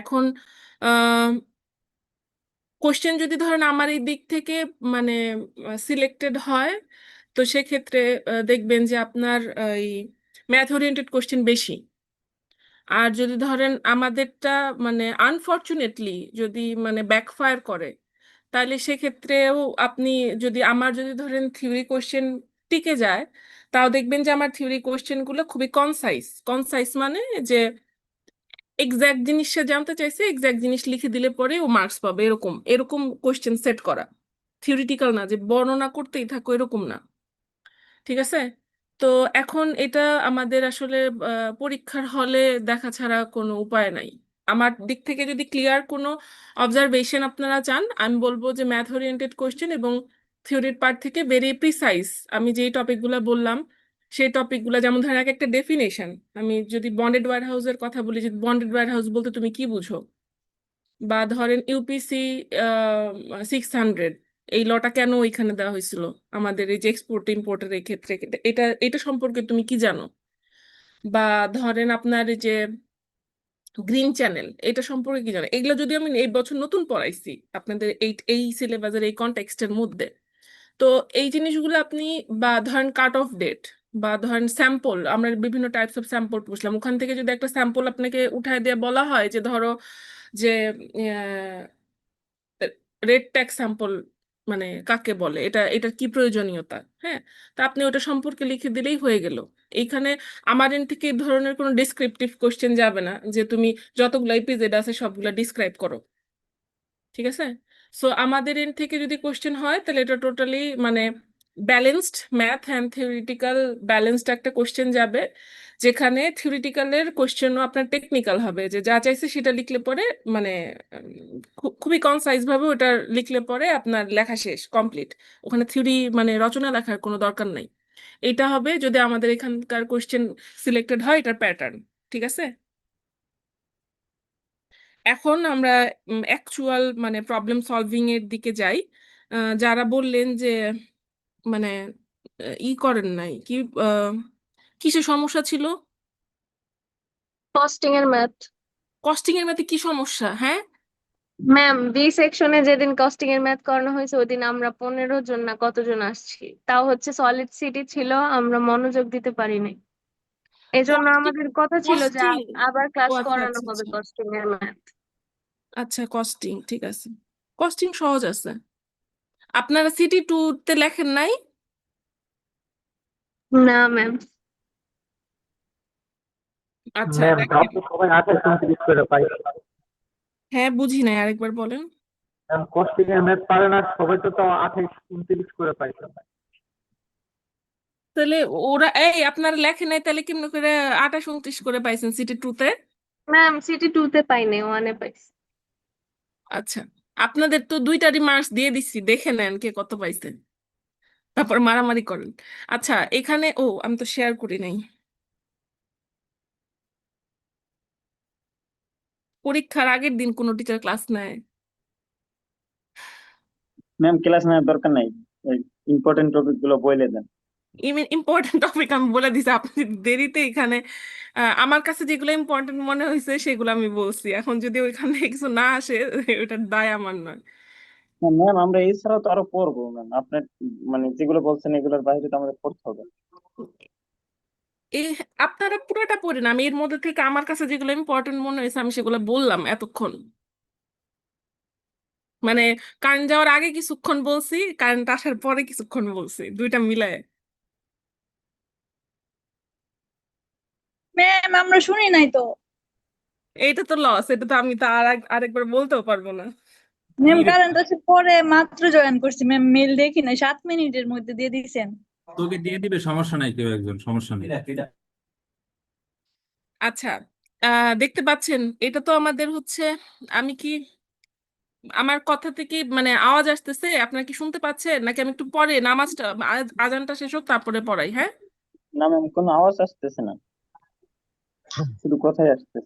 এখন কোশ্চেন যদি ধরেন আমার এই দিক থেকে মানে সিলেক্টেড হয়, তো সেক্ষেত্রে দেখবেন যে আপনার এই ম্যাথ ওরিয়েন্টেড কোশ্চেন বেশি। আর যদি ধরেন আমাদেরটা মানে আনফরচুনেটলি যদি মানে ব্যাকফায়ার করে, তাহলে সেক্ষেত্রেও আপনি যদি ধরেন থিওরি কোশ্চেন টিকে যায়, তাও দেখবেন যে আমার থিওরি কোশ্চেনগুলো খুবই কনসাইজ। কনসাইজ মানে যে এক্সাক্ট জিনিস সে জানতে চাইছে, এক্সাক্ট জিনিস লিখে দিলে পরে ও মার্কস পাবে, এরকম এরকম কোশ্চেন সেট করা। থিওরিটিক্যাল না যে বর্ণনা করতেই থাকো, এরকম না। ঠিক আছে? তো এখন এটা আমাদের আসলে পরীক্ষার হলে দেখা ছাড়া কোনো উপায় নাই। আমার দিক থেকে যদি ক্লিয়ার কোনো অবজারভেশন আপনারা চান, আমি বলবো যে ম্যাথ ওরিয়েন্টেড কোশ্চেন এবং থিওরির পার্ট থেকে ভেরি প্রিসাইজ আমি যেই টপিকগুলো বললাম, সেই টপিকগুলো, যেমন ধরেন এক একটা ডেফিনেশন। আমি যদি বন্ডেড ওয়্যার হাউসের কথা বলি, যে বন্ডেড ওয়্যার হাউস বলতে তুমি কি বুঝো, বা ধরেন ইউপিসি 600, এই লটা কেন ওইখানে দেওয়া হয়েছিল আমাদের এই যে এক্সপোর্ট ইম্পোর্টের এই ক্ষেত্রে, এটা এটা সম্পর্কে তুমি কি জানো? বা ধরেন আপনার এই যে গ্রিন চ্যানেল, এটা সম্পর্কে কি জানো? এগুলো যদি আমি এই বছর নতুন পড়াইছি আপনাদের এই এই সিলেবাসের এই কনটেক্সটের মধ্যে, তো এই জিনিসগুলো আপনি, বা ধরেন কাট অফ ডেট, বা ধরেন স্যাম্পল, আমরা বিভিন্ন টাইপস অফ স্যাম্পল বুঝলাম, ওখান থেকে যদি একটা স্যাম্পল আপনাকে উঠায় দিয়ে বলা হয় যে ধরো যে রেড ট্যাগ স্যাম্পল মানে কাকে বলে, এটার কি প্রয়োজনীয়তা, হ্যাঁ, তা আপনি ওটা সম্পর্কে লিখে দিলেই হয়ে গেল। এইখানে আমার এন থেকে এই ধরনের কোনো ডিসক্রিপটিভ কোশ্চেন যাবে না যে তুমি যতগুলো ইপিজেড আছে সবগুলো ডিসক্রাইব করো। ঠিক আছে? সো আমাদের এন্ড থেকে যদি কোশ্চেন হয়, তাহলে এটা টোটালি মানে balanced, math and theoretical balanced একটা কোশ্চেন যাবে, যেখানে থিওরিটিক্যালের কোশ্চেনও আপনার টেকনিক্যাল হবে, যে যা চাইছে সেটা লিখলে পরে মানে খুবই কনসাইজ ভাবে ওটা লিখলে পরে আপনার লেখা শেষ, কমপ্লিট। ওখানে থিওরি মানে রচনা লেখার কোনো দরকার নাই। এটা হবে যদি আমাদের এখানকার কোশ্চেন সিলেক্টেড হয়, এটার প্যাটার্ন। ঠিক আছে? এখন আমরা অ্যাকচুয়াল মানে প্রবলেম সলভিং এর দিকে যাই। যারা বললেন যে মানে করেন নাই কি, কিসের সমস্যা ছিল? কস্টিং এর ম্যাথ। কস্টিং এর মধ্যে কি সমস্যা, হ্যাঁ? ম্যাম, বি সেকশনে যেদিন কস্টিং এর ম্যাথ করানো হয়েছে ওই দিন আমরা 15 জন না কতজন আসছি, তাও হচ্ছে সলিড সিটি ছিল, আমরা মনোযোগ দিতে পারিনি। এজন্য কস্টিং, আমাদের কথা ছিল যে কস্টিং, আবার ও ক্লাস আচ্ছা করানো আচ্ছা হবে আচ্ছা। কস্টিং এর ম্যাথ। আচ্ছা, কস্টিং ঠিক আছে। কস্টিং সহজ আছে। আপনারা সিটি টু তে লেখেন নাই? না ম্যাম। আচ্ছা ম্যাম, তাও দেখেন। তো সবাই 28-29 করে পাই। হ্যাঁ, বুঝি নাই, আরেকবার বলেন। ম্যাম, কস্টিং এর ম্যাথ পারে না সবাই, তো তাও 28-29 করে পাইছে। তাহলে ওরা এই আপনারা লেখেন নাই, তাহলে কেমন করে 28-29 করে পাইছেন সিটি টু তে? ম্যাম, সিটি টু তে পাইনি, ওয়ানে পাইছি। আচ্ছা, আপনাদের তো দুইটারই মার্কস দিয়ে দিচ্ছি, দেখে নেন কে কত পাইছেন, তারপর মারামারি করেন। আচ্ছা, এখানে আমি তো শেয়ার করি নাই। পরীক্ষার আগের দিন কোনো টিচার ক্লাস নেয়? ম্যাম, ক্লাস নেওয়ার দরকার নাই, ইম্পর্টেন্ট টপিক গুলো বলে দেন। ইম্পর্টেন্ট টপিক আমি বলে দিছি, আপনি দেরিতে এখানে আমার কাছে যেগুলো ইম্পর্টেন্ট মনে হয়েছে সেগুলো আমি বলছি। এখন যদি ওইখানে কিছু না আসে, ওটার দায় আমার নয়। ম্যাম, আমরা এছাড়াও তো আরো পড়বো ম্যাম, আপনার মানে যেগুলো বলছেন এগুলোর বাইরে তো আমাদের পড়তে হবে। এই আপনারা পুরোটা পড়েন, আমি এর মধ্যে থেকে আমার কাছে যেগুলো ইম্পর্টেন্ট মনে হয়েছে আমি সেগুলো বললাম এতক্ষণ। মানে কারেন্ট যাওয়ার আগে কিছুক্ষণ বলছি, কারেন্ট আসার পরে কিছুক্ষণ বলছি, দুইটা মিলায়। ম্যাম, আমরা শুনি নাই তো। এইটা তো লস, এটা তো আমি তো আরেকবার বলতেও পারবো না। ম্যাম, কারেন্ট আছে পরে মাত্র জয়েন করছি ম্যাম, মেল দেখি না, 7 মিনিটের মধ্যে দিয়ে দিয়েছেন। তোকে দিয়ে দিবে, সমস্যা নাই, কেউ একজন, সমস্যা নেই। আচ্ছা, দেখতে পাচ্ছেন এটা তো আমাদের হচ্ছে, আমি কি আমার কথা থেকে মানে আওয়াজ আসতেছে, আপনার কি শুনতে পাচ্ছেন নাকি আমি একটু পরে নামাজটা আজানটা শেষ হোক তারপরে পড়াই, হ্যাঁ? না ম্যাম, কোনো আওয়াজ আসতেছে না, শুধু কথাই আসতেছে।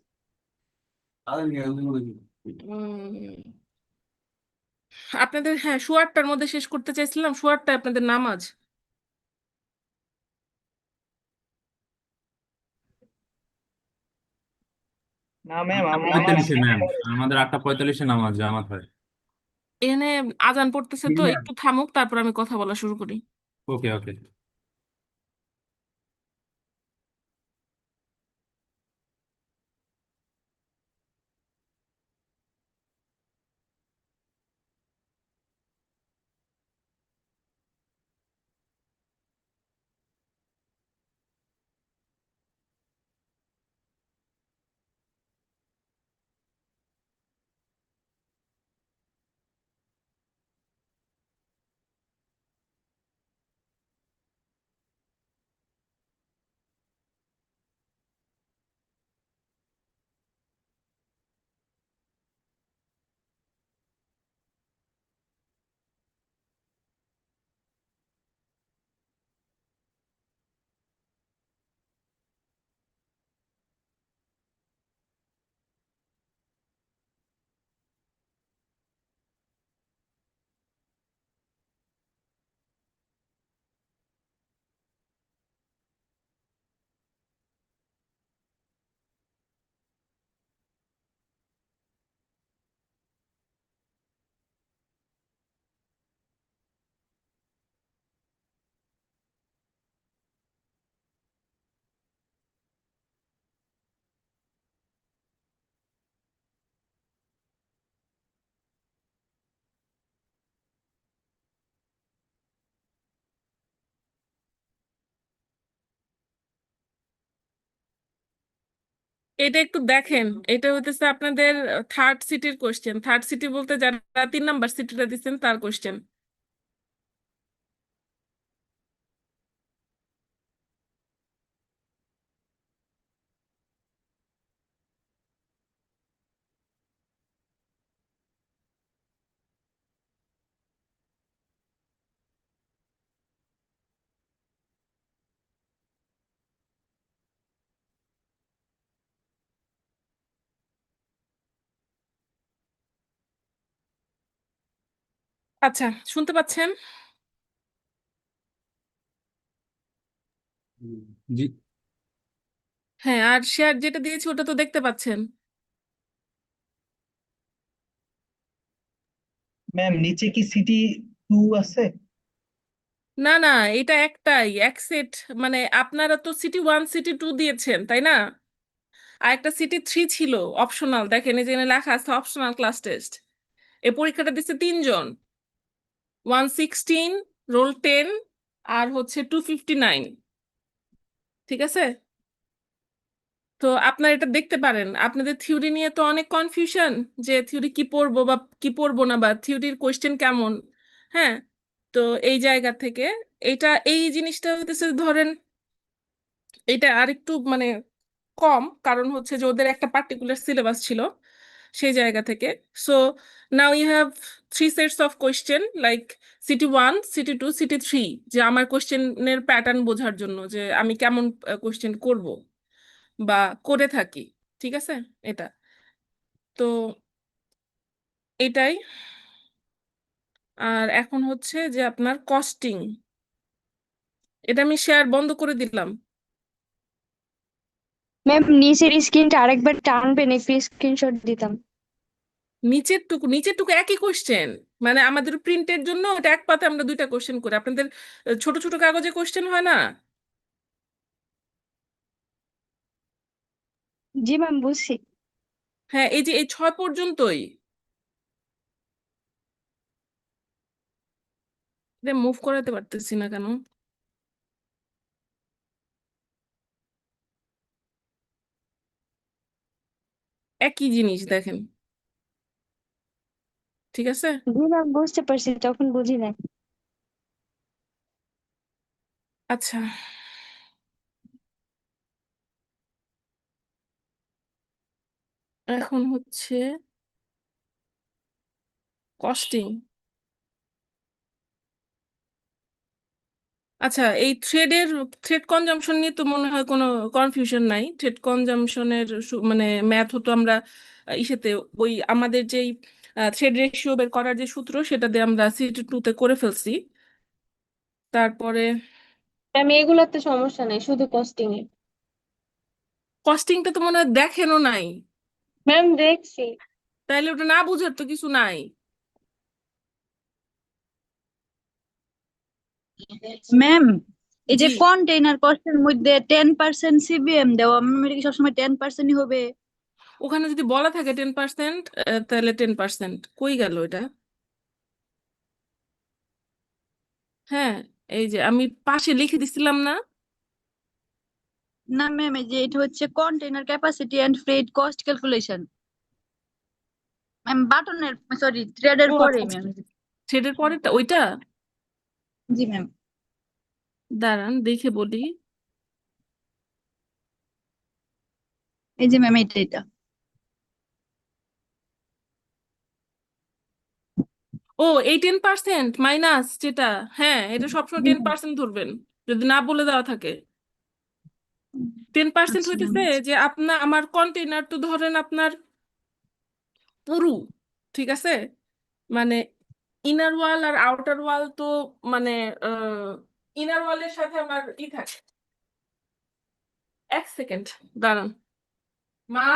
উম, আপনাদের হ্যাঁ শোয়ারটার মধ্যে শেষ করতে চাইছিলাম, শোয়ারটা আপনাদের নামাজ। না ম্যাম, আমার 8:45 ম্যাম, আমাদের 8:45 নামাজ জামাত হয়। এখানে আজান পড়তেছে, জি তো ম্যাম। একটু থামুক, তারপর আমি কথা বলা শুরু করি। ওকে ওকে। এটা একটু দেখেন, এটা হইতেছে আপনাদের থার্ড সিটির কোশ্চেন। থার্ড সিটি বলতে যারা 3 নাম্বার সিটিটা দিচ্ছেন তার কোশ্চেন। আচ্ছা, শুনতে পাচ্ছেন? জি হ্যাঁ, আর শেয়ার যেটা দিয়েছি ওটা তো দেখতে পাচ্ছেন। ম্যাম নিচে কি সিটি 2 আছে? না না, এটা একটাই, এক সেট। মানে আপনারা তো সিটি 1 সিটি 2 দিয়েছেন, তাই না? আর একটা সিটি 3 ছিল অপশনাল, দেখেন এই যে এখানে লেখা আছে অপশনাল ক্লাস টেস্ট। এই পরীক্ষাটা দিচ্ছে 3 জন, 116, রোল 10, আর হচ্ছে 259। ঠিক আছে? তো আপনারা এটা দেখতে পারেন। আপনাদের থিওরি নিয়ে তো অনেক কনফিউশন, যে থিওরি কি পড়বো বা কি পড়বো না, বা থিওরির কোশ্চেন কেমন। হ্যাঁ, তো এই জায়গা থেকে এই জিনিসটা হতেছে, ধরেন এটা আরেকটু মানে কম, কারণ হচ্ছে যে ওদের একটা পার্টিকুলার সিলেবাস ছিল সেই জায়গা থেকে। So now you have 3 sets of question, like CT 1, CT 2, CT 3, যে আমার কোশ্চেনের প্যাটার্ন বোঝার জন্য যে আমি কেমন কোশ্চেন করব বা করে থাকি। ঠিক আছে? এটা তো এটাই। আর এখন হচ্ছে যে আপনার কস্টিং, এটা আমি শেয়ার বন্ধ করে দিলাম। ম্যাম নিচের স্ক্রিনটা আরেকবার টানবেন, একটু স্ক্রিনশট দিতাম। নিচেরটুকু একই কোশ্চেন। মানে আমাদের প্রিন্টের জন্য ওটা এক পাতে আমরা 2টা কোশ্চেন করি, আপনাদের ছোট ছোট কাগজে কোশ্চেন হয় না? জি ম্যাম, বুঝছি। হ্যাঁ, এই যে এই 6 পর্যন্তই। মুভ করাতে পারতেছি না কেন? একই জিনিস দেখেন। ঠিক আছে? জি ম্যাম, বুঝতে পারছি, তখন বুঝি নাই। আচ্ছা, এখন হচ্ছে কস্টিং। আচ্ছা, এই থ্রেড কনজাম্পশন নিয়ে তো মনে হয় কোনো কনফিউশন নাই। থ্রেড কনজাম্পশনের মানে ম্যাথ হতো আমরা ইসেতে, ওই আমাদের যেই থ্রেড রেশিও বের করার যে সূত্র, সেটা দিয়ে আমরা সিটি 2 তে করে ফেলছি। তারপরে আমি এগুলাতে সমস্যা নেই, শুধু কস্টিং এ। কস্টিংটা তো মনে হয় দেখেনও নাই। ম্যাম দেখছি। তাইলে ওটা না বুঝার তো কিছু নাই। ম্যাম এই যে জি, কন্টেইনার কস্টের মধ্যে 10% সিবিএম দেওয়া, ম্যাম এটা কি সবসময় 10%ই হবে? ওখানে যদি বলা থাকে 10%, তাহলে 10%। কই গেল এটা? হ্যাঁ, এই যে আমি পাশে লিখে দিছিলাম না? না ম্যাম, এই যে এটা হচ্ছে container capacity and freight cost calculation. Ma'am বাটনের, সরি থ্রেডের ও পরে আচ্ছা আচ্ছা, ম্যাম। থ্রেডের পরেরটা ওইটা? জি ম্যাম। দাঁড়ান দেখে বলি। এই যে ম্যাম এটা। ও, এই 10% মাইনাস যেটা, হ্যাঁ এটা সবসময় জি 10% ধরবেন যদি না বলে দেওয়া থাকে। 10% আচ্ছা ম্যাম। হইতেছে যে আপনার আমার কন্টেইনার তো ধরেন আপনার পুরু, ঠিক আছে, মানে ইনার ওয়াল আর আউটার ওয়াল তো মানে ইনার ওয়ালের সাথে আমার থাকে। 1 সেকেন্ড দাঁড়ান। মা,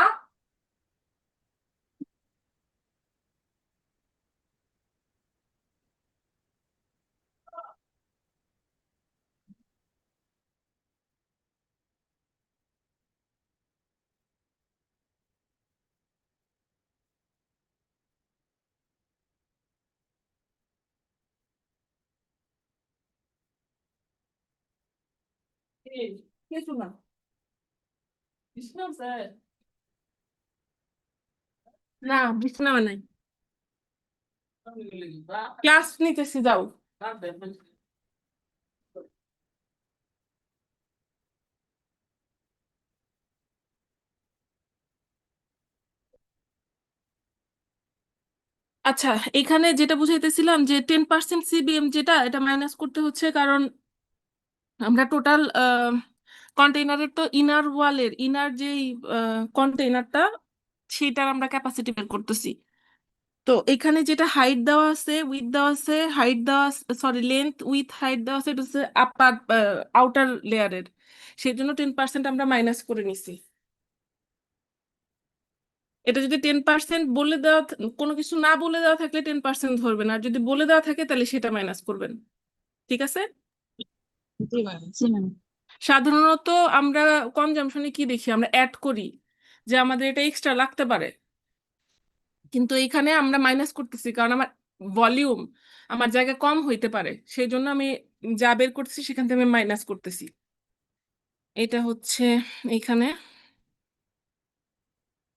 এই, কিছু না, বিছনা স্যার, না বিছনা নাই, ক্লাস নিতেছি যাও। আচ্ছা, এখানে যেটা বুঝাইতেছিলাম যে 10% সিবিএম যেটা, এটা মাইনাস করতে হচ্ছে কারণ আমরা টোটাল কন্টেইনারের তো ইনার ওয়ালের ইনার যেই কন্টেইনারটা, সেটার আমরা ক্যাপাসিটি বের করতেছি। তো এখানে যেটা হাইট দেওয়া আছে, উইথ দেওয়া আছে, হাইট দেওয়া, সরি লেন্থ উইথ হাইট দেওয়া আছে, এটা হচ্ছে আপার আউটার লেয়ারের, সেই জন্য 10% আমরা মাইনাস করে নিছি। এটা যদি 10% বলে দেওয়া কোনো কিছু না বলে দেওয়া থাকলে 10% ধরবেন, আর যদি বলে দেওয়া থাকে তাহলে সেটা মাইনাস করবেন। ঠিক আছে? জি ম্যাম। জি ম্যাম। সাধারণত আমরা কনজাম্পশনে কি দেখি, আমরা অ্যাড করি যে আমাদের এটা এক্সট্রা লাগতে পারে, কিন্তু এখানে আমরা মাইনাস করতেছি কারণ আমার ভলিউম, আমার জায়গা কম হইতে পারে, সেই জন্য আমি যা বের করতেছি সেখান থেকে আমি মাইনাস করতেছি। এটা হচ্ছে এখানে।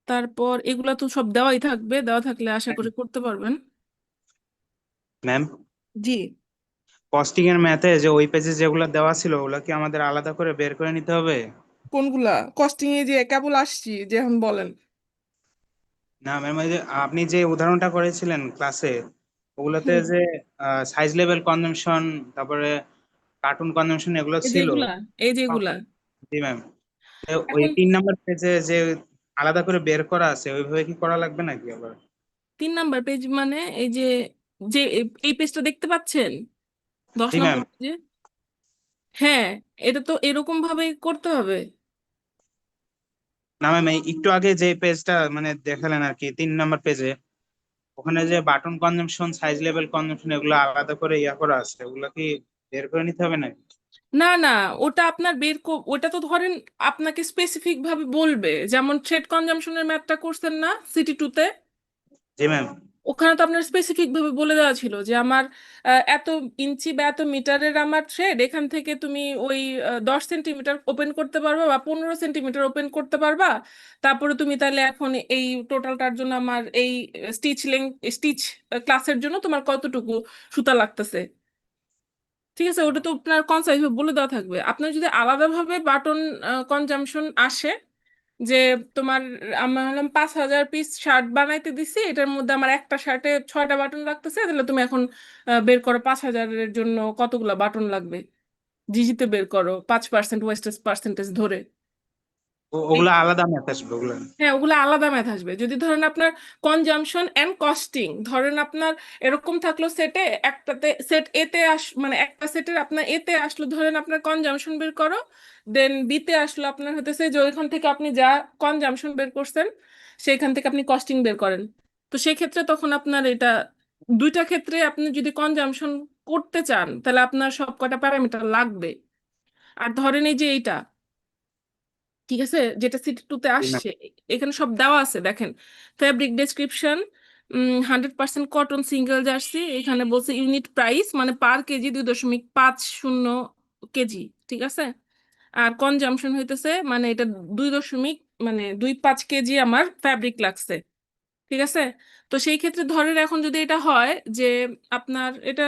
তারপর এগুলা তো সব দেওয়াই থাকবে, দেওয়া থাকলে আশা করি করতে পারবেন। ম্যাম, জি, কস্টিং এর ম্যাথে যে ওই পেজে যেগুলো দেওয়া ছিল ওগুলো কি আমাদের আলাদা করে বের করে নিতে হবে? কোনগুলা? কস্টিং এ যে কেবল আসছি, যে এখন বলেন। না ম্যাম, ওই যে আপনি যে উদাহরণটা করেছিলেন ক্লাসে, ওগুলোতে হুম, যে সাইজ লেভেল কনজাম্পশন, তারপরে কার্টুন কনজাম্পশন এগুলো এই ছিল। যেগুলা, এই যেগুলা জি ম্যাম, ওই এখন 3 নাম্বার পেজে যে আলাদা করে বের করা আছে ওইভাবে কি করা লাগবে নাকি আবার? 3 নাম্বার পেজ মানে এই যে, যে এই পেজটা দেখতে পাচ্ছেন, দশ জি ম্যাম। নম্বর পেজে, হ্যাঁ এটা তো এরকম ভাবে করতে হবে। না ম্যাম, একটু আগে যে পেজটা মানে দেখালেন আর কি, 3 নাম্বার পেজে, ওখানে যে button consumption, size level consumption এগুলো আলাদা করে ইয়া করা আছে, ওগুলো কি বের করে নিতে হবে নাকি? না না, ওটা আপনার ওটা তো ধরেন আপনাকে স্পেসিফিক ভাবে বলবে, যেমন থ্রেড কনজাম্পশনের ম্যাথটা করছেন না সিটি 2-তে, জি ম্যাম। ওখানে তো আপনার স্পেসিফিক ভাবে বলে দেওয়া ছিল যে আমার এত ইঞ্চি বা এত মিটারের আমার থ্রেড, এখান থেকে তুমি ওই 10 সেন্টিমিটার ওপেন করতে পারবা বা 15 সেন্টিমিটার ওপেন করতে পারবা। তারপরে তুমি তাহলে এখন এই টোটালটার জন্য আমার এই স্টিচ ক্লাসের জন্য তোমার কতটুকু সুতা লাগতেছে। ঠিক আছে, ওটা তো আপনার কনসাইজ বলে দেওয়া থাকবে। আপনার যদি আলাদাভাবে বাটন কনজাম্পশন আসে যে তোমার, আমার হলাম 5,000 পিস শার্ট বানাইতে দিছি, এটার মধ্যে আমার একটা শার্টে 6টা বাটন লাগতেছে, তাহলে তুমি এখন বের করো 5,000-এর জন্য কতগুলা বাটন লাগবে, জিজিতে বের করো 5% ওয়েস্টেজ পার্সেন্টেজ ধরে। ওগুলো আলাদা ম্যাথ আসবে ওগুলো? হ্যাঁ, ওগুলো আলাদা ম্যাথ আসবে। যদি ধরেন আপনার কনজাম্পশন এন্ড কস্টিং, ধরেন আপনার এরকম থাকলো সেটে, একটাতে সেট এতে মানে একটা সেটের আপনার এতে আসলো, ধরেন আপনার কনজাম্পশন বের করো, দেন বিতে আসলো আপনার হতেছে যে ওইখান থেকে আপনি যা কনজাম্পশন বের করছেন সেখান থেকে আপনি কস্টিং বের করেন। তো সেক্ষেত্রে তখন আপনার এটা দুইটা ক্ষেত্রে আপনি যদি কনজাম্পশন করতে চান তাহলে আপনার সব কটা প্যারামিটার লাগবে। আর ধরেন এই যে এইটা, ঠিক আছে, যেটা সিটি টুতে জি ম্যাম। আসছে, এখানে সব দেওয়া আছে দেখেন। Fabric description 100% cotton single jersey, এখানে বলছে ইউনিট প্রাইস মানে পার কেজি 2.50 কেজি, ঠিক আছে। আর কনজাম্পশন হইতেছে মানে এটা 2.25 কেজি আমার ফ্যাব্রিক লাগছে, ঠিক আছে। তো সেই ক্ষেত্রে ধরেন এখন যদি এটা হয় যে আপনার এটা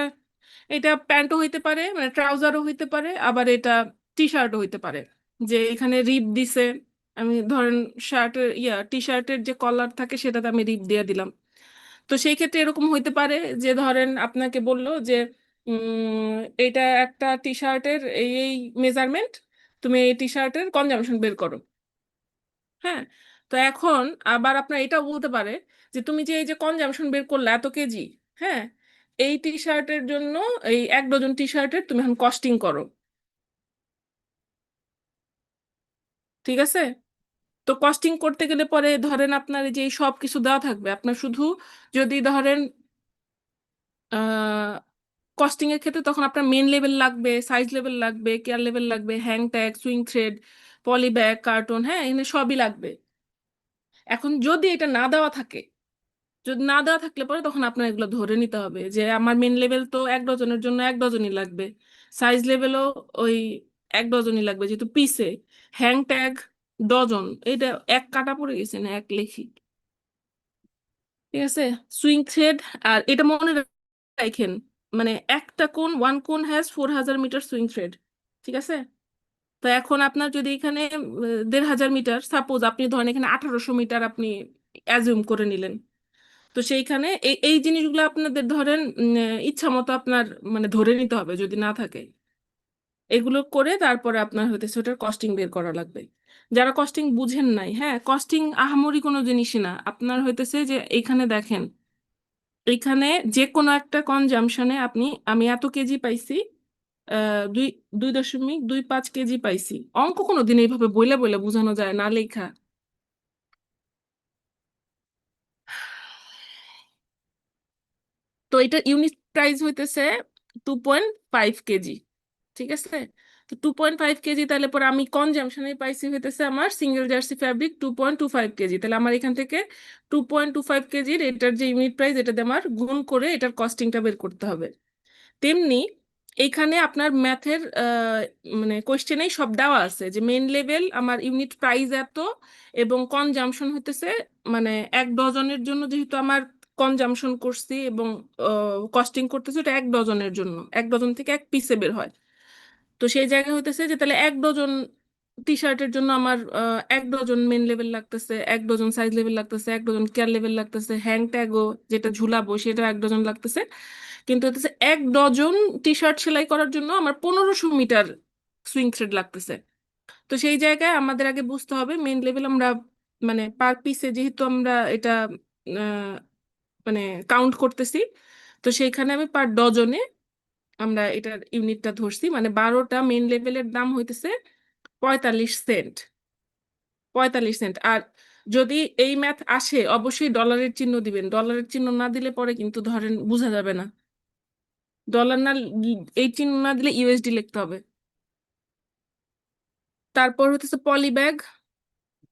এটা প্যান্টও হইতে পারে, মানে ট্রাউজারও হইতে পারে, আবার এটা টি শার্টও হইতে পারে, যে এখানে রিপ দিছে, আমি ধরেন শার্টের টি শার্টের যে কলার থাকে সেটাতে আমি রিপ দিয়ে দিলাম। তো সেই ক্ষেত্রে এরকম হইতে পারে যে ধরেন আপনাকে বললো যে উম, এটা একটা টি শার্টের এই এই মেজারমেন্ট, তুমি এই টি শার্টের কনজাম্পশন বের করো। হ্যাঁ, তো এখন আবার আপনার এটাও বলতে পারে যে তুমি যে এই যে কনজাম্পশন বের করলে এত কেজি, হ্যাঁ, এই টি শার্টের জন্য এই 1 ডজন টি শার্টের তুমি এখন কস্টিং করো, ঠিক আছে। তো কস্টিং করতে গেলে পরে ধরেন আপনার এই যে সব কিছু দেওয়া থাকবে, আপনার শুধু যদি ধরেন কস্টিং এর ক্ষেত্রে তখন আপনার মেন লেভেল লাগবে, সাইজ লেভেল লাগবে, কেয়ার লেভেল লাগবে, hang tag, swing thread, poly bag, carton, হ্যাঁ, এখানে সবই লাগবে। এখন যদি এটা না দেওয়া থাকে, যদি না দেওয়া থাকলে পরে তখন আপনার এগুলো ধরে নিতে হবে যে আমার মেন লেভেল তো 1 ডজনের জন্য 1 ডজনই লাগবে, সাইজ লেভেলও ওই 1 ডজনই লাগবে, যেহেতু পিসে হ্যাং ট্যাগ ডজন, এটা এক কাটা পড়ে গেছে না এক লেখি, ঠিক আছে। সুইং থ্রেড, আর এটা মনে রাখেন মানে একটা কোন 1 কোন হ্যাজ 4000 মিটার সুইং থ্রেড, ঠিক আছে। তো এখন আপনার যদি এখানে 1500 মিটার, সাপোজ আপনি ধরেন এখানে 1800 মিটার আপনি অ্যাজিউম করে নিলেন, তো সেইখানে এই এই জিনিসগুলো আপনাদের ধরেন ইচ্ছা মতো আপনার মানে ধরে নিতে হবে যদি না থাকে, এগুলো করে তারপরে আপনার হইতেছে ওটার কস্টিং বের করা লাগবে। যারা কস্টিং বুঝেন নাই, হ্যাঁ, কস্টিং আহামরি কোনো জিনিসই না, আপনার হইতেছে যে এইখানে দেখেন, এইখানে যে কোনো একটা কনজাম্পশনে আমি এত কেজি পাইছি, 2.25 কেজি পাইছি, অঙ্ক কোনো দিন এইভাবে বইলে বইলে বোঝানো যায় না, লেখা। তো এটা ইউনিট প্রাইস হইতেছে 2.5 কেজি, ঠিক আছে। তো 2.5 কেজি, তাহলে পরে আমি কনজাম্পশনে পাইছি হইতেছে আমার সিঙ্গেল জার্সি ফ্যাব্রিক 2.25 কেজি, তাহলে আমার এখান থেকে 2.25 কেজির এটার যে ইউনিট প্রাইস এটা দিয়ে আমার গুণ করে এটার কস্টিংটা বের করতে হবে। তেমনি এইখানে আপনার ম্যাথের মানে কোয়েশ্চেনেই সব দেওয়া আছে যে মেন লেভেল আমার ইউনিট প্রাইস এত, এবং কনজাম্পশন হইতেছে মানে 1 ডজনের জন্য যেহেতু আমার কনজাম্পশন করছি এবং কস্টিং করতেছি, ওটা 1 ডজনের জন্য, 1 ডজন থেকে 1 পিসে বের হয়। তো সেই জায়গায় হইতেছে যে তাহলে 1 ডজন টি শার্টের জন্য আমার 1 ডজন মেন লেভেল লাগতেছে, 1 ডজন সাইজ লেভেল লাগতেছে, 1 ডজন কেয়ার লেভেল লাগতেছে, হ্যাং ট্যাগও যেটা ঝুলাবো সেটা 1 ডজন লাগতেছে। কিন্তু হচ্ছে 1 ডজন টি শার্ট সেলাই করার জন্য আমার 1500 মিটার সুইং থ্রেড লাগতেছে। তো সেই জায়গায় আমাদের আগে বুঝতে হবে মেন লেভেল আমরা মানে পার পিসে যেহেতু আমরা এটা আহ, মানে কাউন্ট করতেছি, তো সেইখানে আমি পার ডজনে আমরা এটার ইউনিটটা ধরছি, মানে 12টা মেন লেভেলের দাম হইতেছে 45 সেন্ট। 45 সেন্ট। আর যদি এই ম্যাথ আসে অবশ্যই ডলারের চিহ্ন দিবেন, ডলারের চিহ্ন না দিলে পরে কিন্তু ধরেন বোঝা যাবে না, ডলার না, এই চিহ্ন না দিলে ইউএসডি লিখতে হবে। তারপর হচ্ছে পলি ব্যাগ,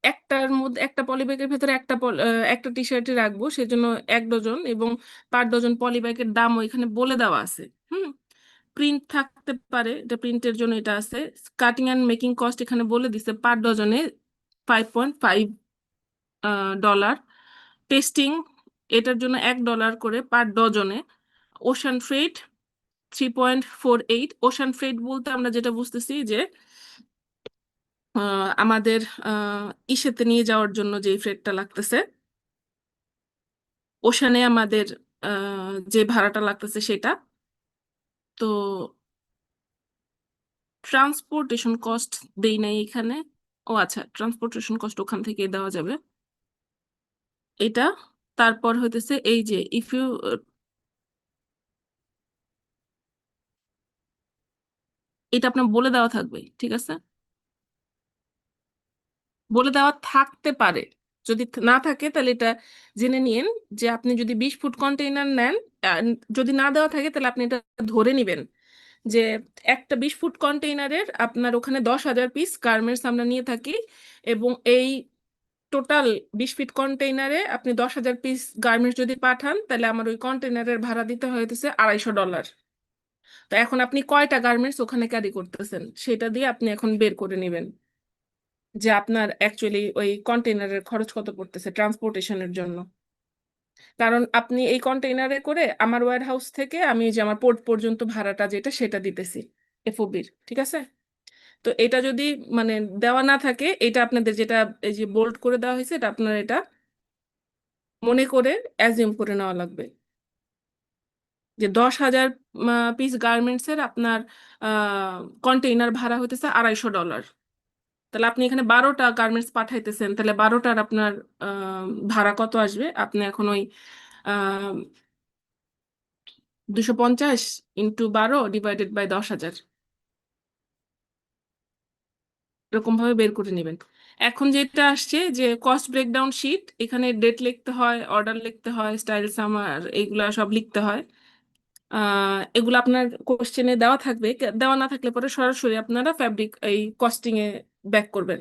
একটার মধ্যে একটা পলি ব্যাগের ভেতরে একটা টি শার্টে রাখবো, সেজন্য 1 ডজন, এবং পার ডজন পলি ব্যাগের দাম ওইখানে বলে দেওয়া আছে। হুম, প্রিন্ট থাকতে পারে, এটা প্রিন্টের জন্য এটা আছে। কাটিং অ্যান্ড মেকিং কস্ট এখানে বলে দিছে পার ডজনে 5.5 ডলার। টেস্টিং এটার জন্য $1 করে পার ডজনে। Ocean freight 3.48। ওশান ফ্রেট বলতে আমরা যেটা বুঝতেছি যে আমাদের ইসেতে নিয়ে যাওয়ার জন্য যে ফ্রেটটা লাগতেছে, ওশানে আমাদের যে ভাড়াটা লাগতেছে সেটা। তো ট্রান্সপোর্টেশন কস্ট দেই নাই এখানে, ও আচ্ছা, ট্রান্সপোর্টেশন কস্ট ওখান থেকে দেওয়া যাবে এটা। তারপর হইতেছে এই যে ইফ ইউ, এটা আপনার বলে দেওয়া থাকবে, ঠিক আছে, বলে দেওয়া থাকতে পারে। যদি না থাকে তাহলে এটা জেনে নিন যে আপনি যদি 20 ফুট কন্টেইনার নেন, আহ, যদি না দেওয়া থাকে তাহলে আপনি এটা ধরে নিবেন যে একটা 20 ফুট কন্টেইনারের আপনার ওখানে 10,000 পিস গার্মেন্টস আমরা নিয়ে থাকি, এবং এই টোটাল 20 ফিট কন্টেইনারে আপনি 10,000 পিস গার্মেন্টস যদি পাঠান তাহলে আমার ওই কন্টেইনারের ভাড়া দিতে হইতেছে $250। তো এখন আপনি কয়টা গার্মেন্টস ওখানে ক্যারি করতেছেন সেটা দিয়ে আপনি এখন বের করে নেবেন যে আপনার অ্যাকচুয়ালি ওই কন্টেইনারের খরচ কত পড়তেছে ট্রান্সপোর্টেশনের জন্য। কারণ আপনি এই কন্টেইনারে করে আমার ওয়্যার হাউস থেকে আমি এই যে আমার পোর্ট পর্যন্ত ভাড়াটা যেটা সেটা দিতেছি এফওবির, ঠিক আছে? তো এটা যদি মানে দেওয়া না থাকে, এটা আপনাদের যেটা এই যে বোল্ড করে দেওয়া হয়েছে এটা আপনার এটা মনে করে অ্যাজিউম করে নেওয়া লাগবে যে 10,000 পিস গার্মেন্টস এর আপনার কন্টেইনার ভাড়া হইতেছে $250। তাহলে আপনি এখানে 12টা গার্মেন্টস পাঠাইতেছেন, তাহলে 12টার আপনার ভাড়া কত আসবে? আপনি এখন ওই 250 ইন্টু 12 ডিভাইডেড বাই 10,000 এরকম ভাবে বের করে নেবেন। এখন যেটা আসছে যে কস্ট ব্রেকডাউন শিট, এখানে ডেট লিখতে হয়, অর্ডার লিখতে হয়, স্টাইল সামার এইগুলা সব লিখতে হয়। এগুলো আপনার কোশ্চেনে দেওয়া থাকবে, দেওয়া না থাকলে পরে সরাসরি আপনারা ফ্যাব্রিক এই কস্টিং এ ব্যাক করবেন।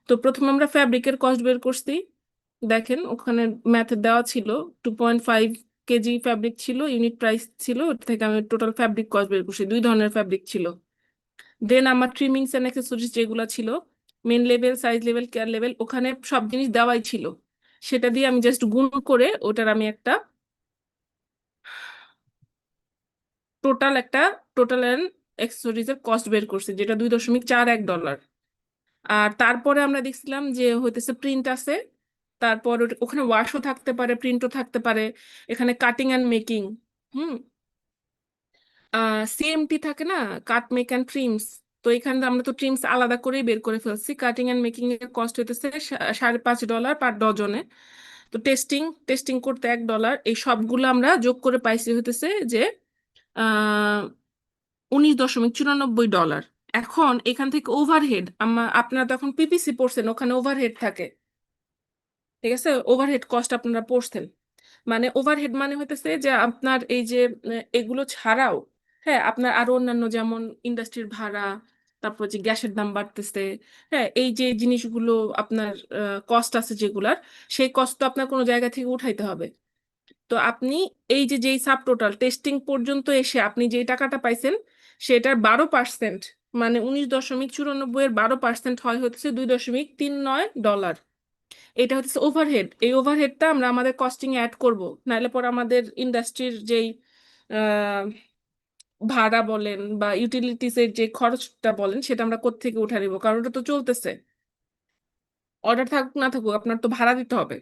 তো প্রথমে আমরা ফ্যাব্রিকের কস্ট বের করছি, দেখেন ওখানে ম্যাথে দেওয়া ছিল 2.5 কেজি ফ্যাব্রিক ছিল, ইউনিট প্রাইস ছিল, ওটা থেকে আমি টোটাল ফ্যাব্রিক কস্ট বের করছি। 2 ধরনের ফ্যাব্রিক ছিল। দেন আমার ট্রিমিংস এন্ড অ্যাক্সেসরিজ যেগুলো ছিল, men level, size level, care level, ওখানে সব জিনিস দেওয়াই ছিল। সেটা দিয়ে আমি জাস্ট গুণ করে ওটার আমি একটা টোটাল অ্যান্ড অ্যাক্সেসরিজ এর কস্ট বের করছি, যেটা $2.41। আর তারপরে আমরা দেখছিলাম যে হইতেছে প্রিন্ট আছে, তারপর ওখানে ওয়াশও থাকতে পারে, প্রিন্টও থাকতে পারে, এখানে cutting and making, hmm, CMT থাকে না, কাট মেক অ্যান্ড ট্রিমস। তো এখানে আমরা তো ট্রিমস আলাদা করেই বের করে ফেলছি। কাটিং অ্যান্ড মেকিং এর কস্ট হইতেছে $5.5 পার ডজনে। তো টেস্টিং করতে $1। এই সবগুলো আমরা যোগ করে পাইছি হইতেছে যে $19.94। এখন এখান থেকে ওভারহেড, আপনারা তো এখন পিপিসি পড়ছেন, ওখানে ওভারহেড থাকে, ঠিক আছে? ওভারহেড কস্ট আপনারা পড়ছেন, মানে ওভারহেড মানে হইতেছে যে আপনার এই যে এগুলো ছাড়াও, হ্যাঁ, আপনার আরো অন্যান্য যেমন ইন্ডাস্ট্রির ভাড়া, তারপর যে গ্যাসের দাম বাড়তেছে, হ্যাঁ, এই যে জিনিসগুলো আপনার কস্ট আছে যেগুলার, সেই কস্ট তো আপনার কোনো জায়গা থেকে উঠাইতে হবে। তো আপনি এই যে যেই সাব টোটাল টেস্টিং পর্যন্ত এসে আপনি যেই টাকাটা পাইছেন সেটার 12%, মানে 19.94 এর 12% হয় হচ্ছে $2.39। এটা হচ্ছে ওভারহেড। এই ওভারহেডটা আমরা আমাদের কস্টিং অ্যাড করব, নাহলে পরে আমাদের ইন্ডাস্ট্রির যেই আহ, ভাড়া বলেন বা ইউটিলিটিস এর যে খরচটা বলেন সেটা আমরা কোত্থেকে উঠা নিব, কারণ ওটা তো চলতেছে, অর্ডার থাকুক না থাকুক আপনার তো ভাড়া দিতে হবে।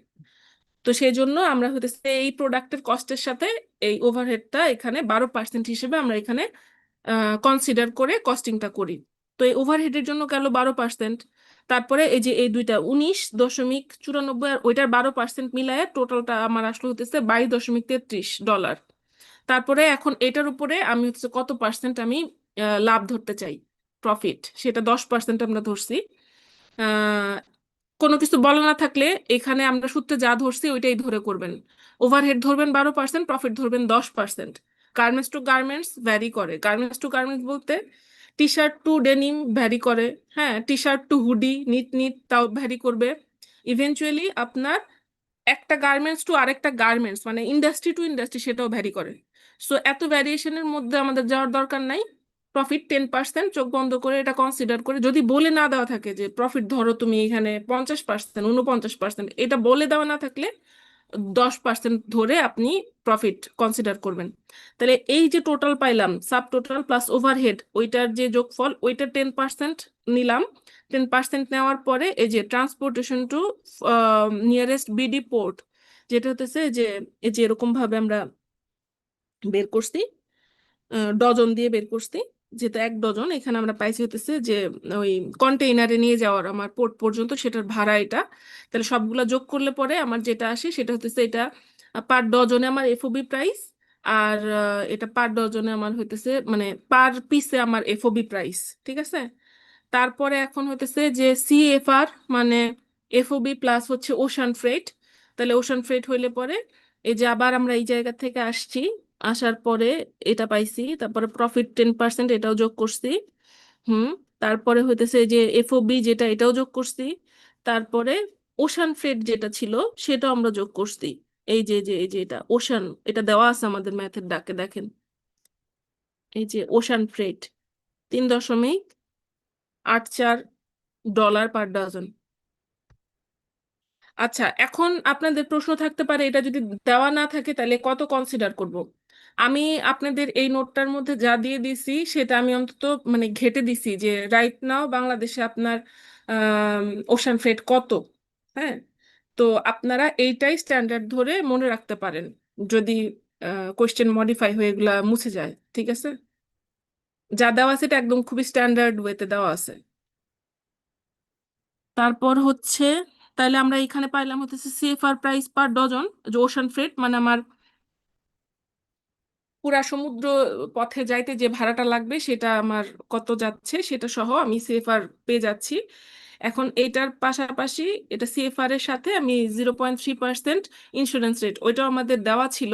তো সেই জন্য আমরা হতেছে এই প্রোডাক্টের কস্টের সাথে এই ওভারহেডটা এখানে 12% হিসেবে আমরা এখানে কনসিডার করে কস্টিংটা করি। তো এই ওভারহেডের জন্য গেল 12%। তারপরে এই যে এই দুইটা 19.94 আর ওইটার 12% মিলায় টোটালটা আমার আসলে হতেছে $22.33। তারপরে এখন এটার উপরে আমি হচ্ছে কত পার্সেন্ট আমি লাভ ধরতে চাই, প্রফিট, সেটা 10% আমরা ধরছি। আহ কোনো কিছু বলা না থাকলে এখানে আমরা সূত্রে যা ধরছি ওইটাই ধরে করবেন। ওভারহেড ধরবেন 12%, প্রফিট ধরবেন 10%। গার্মেন্টস টু গার্মেন্টস ভ্যারি করে, গার্মেন্টস টু গার্মেন্টস বলতে T shirt to denim vary করে, হ্যাঁ, T shirt to hoodie knit তাও ভ্যারি করবে। ইভেনচুয়ালি আপনার একটা গার্মেন্টস টু আরেকটা গার্মেন্টস মানে ইন্ডাস্ট্রি টু ইন্ডাস্ট্রি সেটাও ভ্যারি করে। সো এত ভ্যারিয়েশনের মধ্যে আমাদের যাওয়ার দরকার নাই। প্রফিট 10% চোখ বন্ধ করে এটা কনসিডার করে, যদি বলে না দেওয়া থাকে যে প্রফিট ধরো তুমি এখানে 50%, 49%, এটা বলে দেওয়া না থাকলে 10% ধরে আপনি প্রফিট কনসিডার করবেন। তাহলে এই যে টোটাল পাইলাম সাব টোটাল প্লাস ওভারহেড, ওইটার যে যোগফল ওইটা 10% নিলাম। 10% নেওয়ার পরে এই যে transportation to nearest BD port, যেটা হতেছে যে এই যে এরকম ভাবে আমরা বের করছি, ডজন দিয়ে বের করছি, যেটা 1 ডজন, এখানে আমরা পাইছি হতেছে যে ওই কন্টেইনারে নিয়ে যাওয়ার আমার পোর্ট পর্যন্ত সেটার ভাড়া এটা। তাহলে সবগুলা যোগ করলে পরে আমার যেটা আসে সেটা হতেছে এটা পার ডজনে আমার এফওবি প্রাইস, আর এটা পার ডজনে আমার হইতেছে মানে পার পিসে আমার এফওবি প্রাইস, ঠিক আছে? তারপরে এখন হইতেছে যে সিএফআর মানে এফওবি প্লাস হচ্ছে ওশান ফ্রেট। তাহলে ওশান ফ্রেট হইলে পরে এই যে আবার আমরা এই জায়গা থেকে আসছি, আসার পরে এটা পাইছি, তারপরে প্রফিট 10% এটাও যোগ করছি। হুম। তারপরে হইতেছে এই যে এফওবি যেটা, এটাও যোগ করছি। তারপরে ওশান ফ্রেট যেটা ছিল সেটাও আমরা যোগ করছি। এই যে এটা ওশান, এটা দেওয়া আছে আমাদের ম্যাথের ডাকে, দেখেন এই যে ocean freight 3.84 dollar per dozen. আচ্ছা, এখন আপনাদের প্রশ্ন থাকতে পারে এটা যদি দেওয়া না থাকে তাহলে কত কনসিডার করব। আমি আপনাদের এই নোটটার মধ্যে যা দিয়ে দিছি সেটা আমি অন্তত মানে ঘেটে দিছি যে রাইট নাও বাংলাদেশে আপনার ওশান ফ্রেট কত। হ্যাঁ, তো আপনারা এইটাই স্ট্যান্ডার্ড ধরে মনে রাখতে পারেন যদি কোয়েশ্চেন মডিফাই হয়ে এগুলা মুছে যায়। ঠিক আছে, যা দেওয়া আছে এটা একদম খুবই স্ট্যান্ডার্ড ওয়েতে দেওয়া আছে। তারপর হচ্ছে তাহলে আমরা এখানে পাইলাম হচ্ছে সিএফআর প্রাইস পার ডজন, যে ওশান ফ্রেট মানে আমার পুরা সমুদ্র পথে যাইতে যে ভাড়াটা লাগবে সেটা আমার কত যাচ্ছে সেটা সহ আমি সিএফআর পেয়ে যাচ্ছি। এখন এটার পাশাপাশি এটা সিএফআর এর সাথে আমি 0.3% ইন্স্যুরেন্স রেট ওইটাও আমাদের দেওয়া ছিল,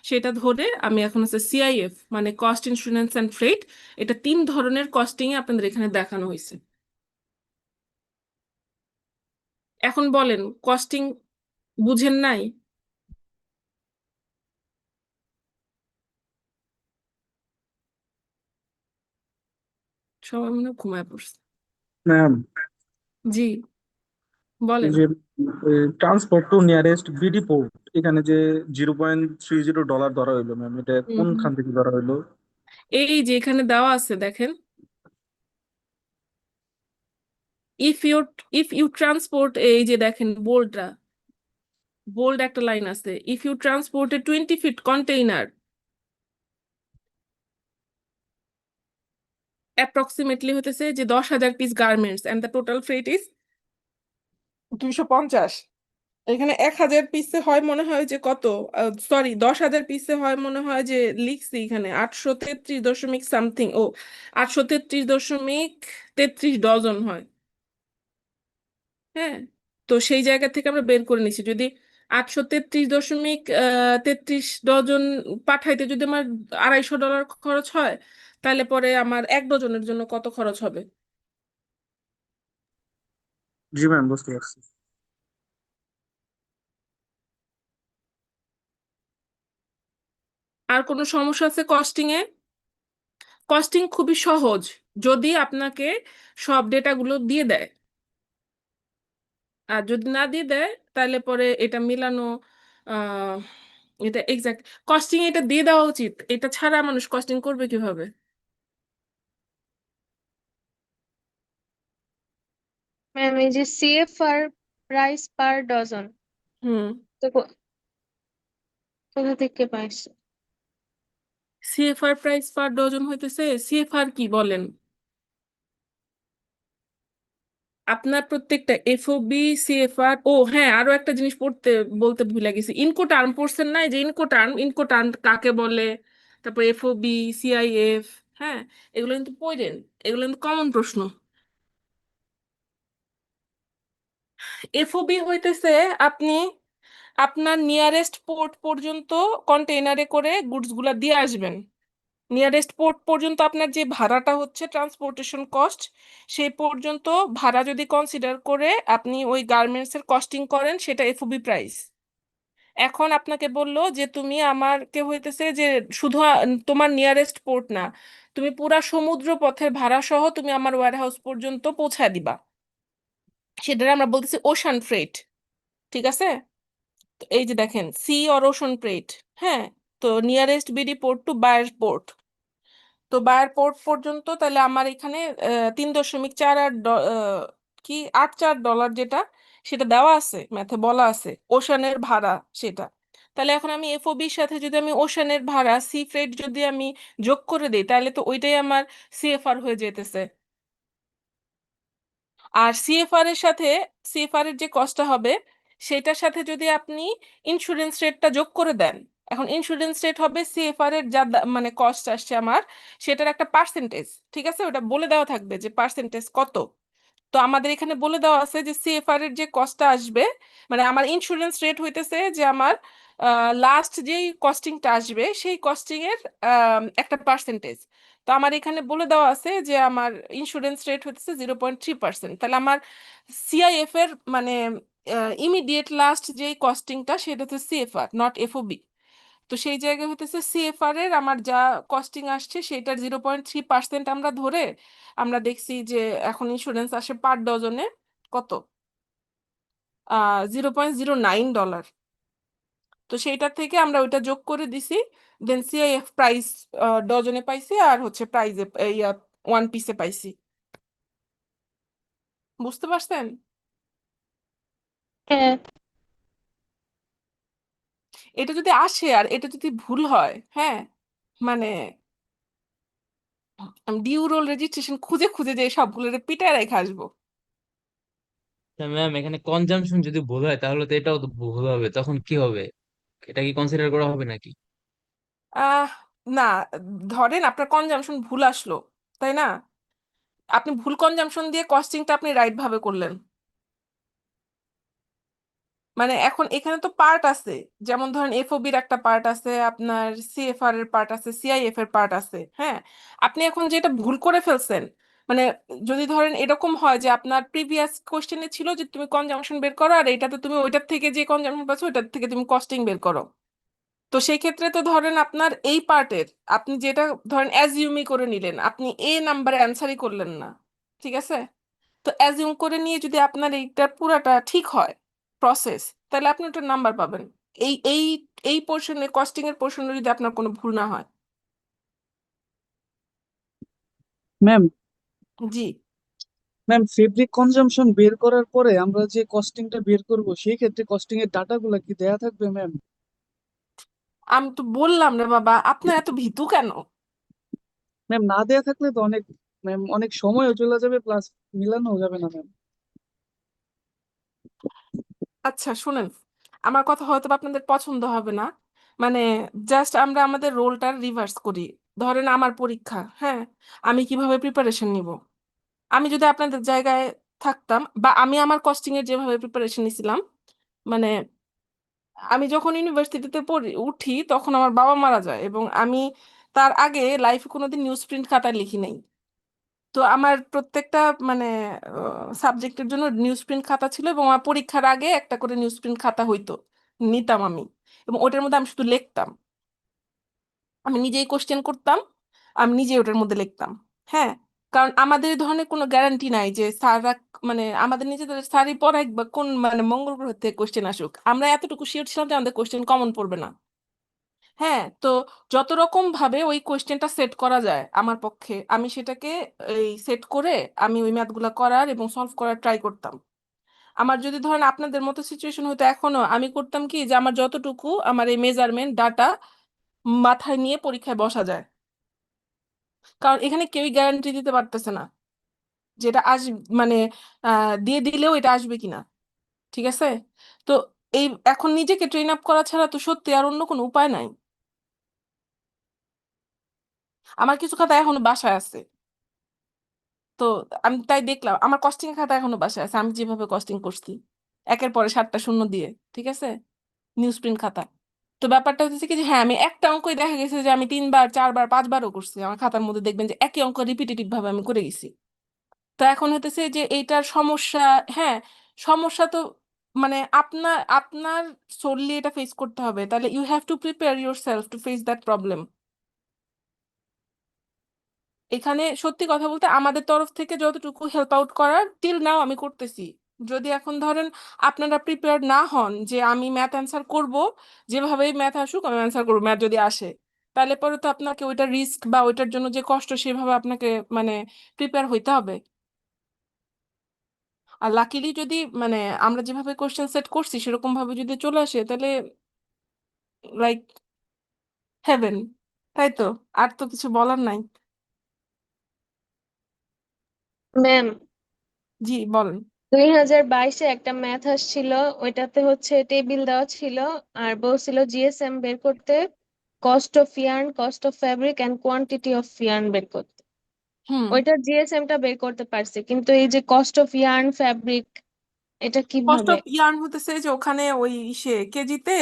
সেটা ধরে আমি এখন হচ্ছে সিআইএফ মানে কস্ট ইন্স্যুরেন্স অ্যান্ড ফ্রেট, এটা 3 ধরনের কস্টিং এ আপনাদের এখানে দেখানো হয়েছে। এখন বলেন কস্টিং বুঝেন নাই? সবাই মনে হয় ঘুমায় পড়ছে। ম্যাম, জি, বলেন। যে transport to nearest BD port, এখানে যে $0.30 ধরা হইলো ম্যাম, এটা হুম হুম। কোনখান থেকে ধরা হইলো? এই যে এখানে দেওয়া আছে দেখেন, if you if you transport, এই যে দেখেন বোল্ডটা, বোল্ড একটা লাইন আছে, if you transport a 20 feet container approximately হতেছে যে 10,000 piece garments and the total freight is 250। এখানে 1,000 পিসে হয় মনে হয় যে কত, সরি 10,000 পিসে হয় মনে হয় যে লিখছি এখানে 833 দশমিক সামথিং, ও 833.33 ডজন হয়। হ্যাঁ, তো সেই জায়গা থেকে আমরা বের করে নিচ্ছি যদি 833.33 ডজন পাঠাইতে যদি আমার $250 খরচ হয়, তাহলে পরে আমার 1 ডজনের জন্য কত খরচ হবে। জি ম্যাম, বুঝতে পারছি। আর কোনো সমস্যা আছে কস্টিং এ? কস্টিং খুবই সহজ যদি আপনাকে সব ডেটাগুলো দিয়ে দেয়, আর যদি না দিয়ে দেয় তাহলে পরে এটা মিলানো, আহ এটা এক্সাক্ট কস্টিং এটা দিয়ে দেওয়া উচিত, এটা ছাড়া মানুষ কস্টিং করবে কিভাবে? ম্যাম এই যে সিএফআর প্রাইস পার ডজন, হুম। তো কোথা থেকে পাইছে? সিএফআর প্রাইস পার ডজন হইতেছে, সিএফআর কি বলেন আপনার প্রত্যেকটা এফওবি সিএফআর, ও হ্যাঁ আরো একটা জিনিস পড়তে বলতে ভুলে গেছি, ইনকো টার্ম পড়ছেন না? এই যে ইনকো টার্ম কাকে বলে, তারপর এফওবি সিআইএফ, হ্যাঁ এগুলো কিন্তু পড়েন, এগুলো কিন্তু কমন প্রশ্ন। এফওবি হইতেছে আপনি আপনার নিয়ারেস্ট পোর্ট পর্যন্ত কন্টেইনারে করে গুডস গুলা দিয়ে আসবেন, নিয়ারেস্ট পোর্ট পর্যন্ত আপনার যে ভাড়াটা হচ্ছে ট্রান্সপোর্টেশন কস্ট, সেই পর্যন্ত ভাড়া যদি কনসিডার করে আপনি ওই গার্মেন্টস এর কস্টিং করেন সেটা এফওবি প্রাইস। এখন আপনাকে বললো যে তুমি আমাকে হইতেছে যে শুধু তোমার নিয়ারেস্ট পোর্ট না, তুমি পুরা সমুদ্র পথের ভাড়া সহ তুমি আমার ওয়্যারহাউস পর্যন্ত পৌঁছায় দিবা, সেটা আমরা বলতেছি ওশান ফ্রেট। ঠিক আছে, তো এই যে দেখেন সি অর ওশান ফ্রেট। হ্যাঁ, তো nearest BD port to buyer port, তো বায়ার পোর্ট পর্যন্ত তাহলে আমার এখানে 3.48 কি 84 ডলার যেটা, সেটা দেওয়া আছে ম্যাথে বলা আছে ওশানের ভাড়া সেটা। তাহলে এখন আমি এফওবির সাথে যদি আমি ওশানের ভাড়া সি ফ্রেট যদি আমি যোগ করে দিই তাহলে তো ওইটাই আমার সিএফআর হয়ে যেতেছে। আর সিএফআর এর সাথে সিএফআর এর যে কস্টটা হবে সেটার সাথে যদি আপনি ইন্স্যুরেন্স রেটটা যোগ করে দেন, এখন ইন্স্যুরেন্স রেট হবে সিএফআর এর যা মানে কস্ট আসছে আমার সেটার একটা পার্সেন্টেজ, ঠিক আছে, ওটা বলে দেওয়া থাকবে যে পার্সেন্টেজ কত। তো আমাদের এখানে বলে দেওয়া আছে যে সিএফআর এর যে কস্টটা আসবে, মানে আমার ইন্স্যুরেন্স রেট হইতেছে যে আমার লাস্ট যেই কস্টিংটা আসবে সেই কস্টিং এর একটা পার্সেন্টেজ। তো আমার এখানে বলে দেওয়া আছে যে আমার ইন্স্যুরেন্স রেট হইতেছে 0.3%। তাহলে আমার সিআইএফ এর মানে ইমিডিয়েট লাস্ট যেই কস্টিংটা সেটা হচ্ছে সিএফআর, নট এফওবি। তো সেই জায়গায় হতেছে সিএফআর এর আমার যা কস্টিং আসছে সেটার 0.3% আমরা ধরে আমরা দেখছি যে এখন ইন্স্যুরেন্স আসে পার ডজনে কত, $0.09। তো সেইটার থেকে আমরা ওইটা যোগ করে দিছি, দেন সিআইএফ প্রাইস ডজনে পাইছি আর হচ্ছে প্রাইজে ওয়ান পিসে পাইছি। বুঝতে পারছেন? হ্যাঁ এটা যদি আসে আর এটা যদি ভুল হয়, হ্যাঁ, মানে আমি ডিউ রোল রেজিস্ট্রেশন খুঁজে খুঁজে যে সবগুলো পিটায় রেখে আসবো। ম্যাম এখানে কনজাম্পশন যদি ভুল হয় তাহলে তো এটাও তো ভুল হবে, তখন কি হবে? এটা কি কনসিডার করা হবে নাকি? আহ না, ধরেন আপনার কনজাম্পশন ভুল আসলো, তাই না? আপনি ভুল কনজাম্পশন দিয়ে কস্টিংটা আপনি রাইট ভাবে করলেন, মানে এখন এখানে তো পার্ট আছে, যেমন ধরেন এফওবির একটা পার্ট আছে, আপনার সিএফআর এর পার্ট আছে, সিআইএফ এর পার্ট আছে, হ্যাঁ। আপনি এখন যেটা ভুল করে ফেলছেন, মানে যদি ধরেন এরকম হয় যে আপনার প্রিভিয়াস কোশ্চেনে ছিল যে তুমি কনজাম্পশন বের করো আর এটাতে তুমি ওইটার থেকে যে কনজাম্পশন পাচ্ছ ওইটার থেকে তুমি কস্টিং বের করো, তো সেই ক্ষেত্রে তো ধরেন আপনার এই পার্টের আপনি যেটা ধরেন অ্যাজিউমই করে নিলেন, আপনি এ নাম্বারে অ্যান্সারই করলেন না, ঠিক আছে? তো অ্যাজিউম করে নিয়ে যদি আপনার এইটা পুরাটা ঠিক হয় প্রসেস, তাহলে আপনি ওটা নাম্বার পাবেন। এই এই এই পোর্শনে কস্টিং এর পোর্শনে যদি আপনার কোনো ভুল না হয়। ম্যাম জি, ম্যাম ফেব্রিক কনজাম্পশন বের করার পরে আমরা যে কস্টিংটা বের করব সেই ক্ষেত্রে কস্টিং এর ডাটাগুলো কি দেয়া থাকবে ম্যাম? আমি তো বললাম রে বাবা, আপনার এত ভীতু কেন? ম্যাম না দেয়া থাকলে তো অনেক ম্যাম অনেক সময়ও চলে যাবে, প্লাস মিলানো যাবে না ম্যাম। আচ্ছা শুনেন, আমার কথা হয়তো বা আপনাদের পছন্দ হবে না, মানে জাস্ট আমরা আমাদের রোলটা রিভার্স করি। ধরেন আমার পরীক্ষা, হ্যাঁ, আমি কিভাবে প্রিপারেশন নিব? আমি যদি আপনাদের জায়গায় থাকতাম বা আমি আমার কস্টিং এর যেভাবে প্রিপারেশন নিছিলাম, মানে আমি যখন ইউনিভার্সিটিতে পড়ি উঠি তখন আমার বাবা মারা যায় এবং আমি তার আগে লাইফে কোনোদিন নিউজ প্রিন্ট খাতায় লিখি নাই। তো আমার প্রত্যেকটা মানে সাবজেক্টের জন্য নিউজ প্রিন্ট খাতা ছিল এবং আমার পরীক্ষার আগে একটা করে নিউজ প্রিন্ট খাতা হইতো, নিতাম আমি, এবং ওটার মধ্যে আমি শুধু লিখতাম, আমি নিজেই কোশ্চেন করতাম, আমি নিজেই ওটার মধ্যে লিখতাম, হ্যাঁ। কারণ আমাদের এই ধরনের কোনো গ্যারান্টি নাই যে স্যাররা, মানে আমাদের নিজেদের স্যারই পড়াক বা কোন মানে মঙ্গল গ্রহ থেকে কোশ্চেন আসুক, আমরা এতটুকু শিওর ছিলাম যে আমাদের কোশ্চেন কমন পড়বে না, হ্যাঁ। তো যত রকম ভাবে ওই কোশ্চেনটা সেট করা যায় আমার পক্ষে আমি সেটাকে এই সেট করে আমি ওই ম্যাথগুলো করার এবং সলভ করার ট্রাই করতাম। আমার যদি ধরেন আপনাদের মতো সিচুয়েশন হতো এখনো, আমি করতাম কি যে আমার যতটুকু আমার এই মেজারমেন্ট ডাটা মাথায় নিয়ে পরীক্ষায় বসা যায়, কারণ এখানে কেউই গ্যারান্টি দিতে পারতেছে না যেটা আস মানে দিয়ে দিলেও এটা আসবে কিনা, ঠিক আছে? তো এই এখন নিজেকে ট্রেন আপ করা ছাড়া তো সত্যি আর অন্য কোনো উপায় নাই। আমার কিছু খাতা এখনো বাসায় আছে, তো আমি তাই দেখলাম আমার কস্টিং খাতা এখনো বাসায় আছে, আমি যেভাবে কস্টিং করছি একের পরে 7টা শূন্য দিয়ে, ঠিক আছে, নিউজ প্রিন্ট খাতা। তো ব্যাপারটা হচ্ছে কি যে হ্যাঁ আমি একটা অঙ্কই দেখা গেছে যে আমি 3বার 4বার 5বারও করছি, আমার খাতার মধ্যে দেখবেন যে একই অঙ্ক রিপিটেটিভ ভাবে আমি করে গেছি। তো এখন হতেছে যে এইটার সমস্যা, হ্যাঁ, সমস্যা তো মানে আপনার আপনার সোললি এটা ফেস করতে হবে, তাহলে you have to prepare yourself to face that problem. এখানে সত্যি কথা বলতে আমাদের তরফ থেকে যতটুকু হেল্প আউট করার টিল নাও আমি করতেছি। যদি এখন ধরেন আপনারা প্রিপেয়ার না হন যে আমি ম্যাথ অ্যান্সার করব, যেভাবেই ম্যাথ আসুক আমি অ্যান্সার করবো, ম্যাথ যদি আসে, তাহলে পরে তো আপনাকে ওইটা রিস্ক বা ওইটার জন্য যে কষ্ট সেভাবে আপনাকে মানে প্রিপেয়ার হইতে হবে। আর লাকিলি যদি মানে আমরা যেভাবে কোশ্চেন সেট করছি সেরকম ভাবে যদি চলে আসে তাহলে লাইক হেভেন, তাই তো, আর তো কিছু বলার নাই। ম্যাম, জি বলেন। 2022-এ একটা ম্যাথ আসছিল, ওইটাতে হচ্ছে টেবিল দেওয়া ছিল আর বলছিল জিএসএম বের করতে, cost of yarn, cost of fabric and quantity of yarn বের করতে। হুম। ওইটার জিএসএম টা বের করতে পারছি, কিন্তু এই যে কস্ট অফ ইয়ার্ন ফ্যাব্রিক এটা কস্ট কিভাবে? অফ ইয়ার্ন হইতেছে যে ওখানে ওই কেজিতে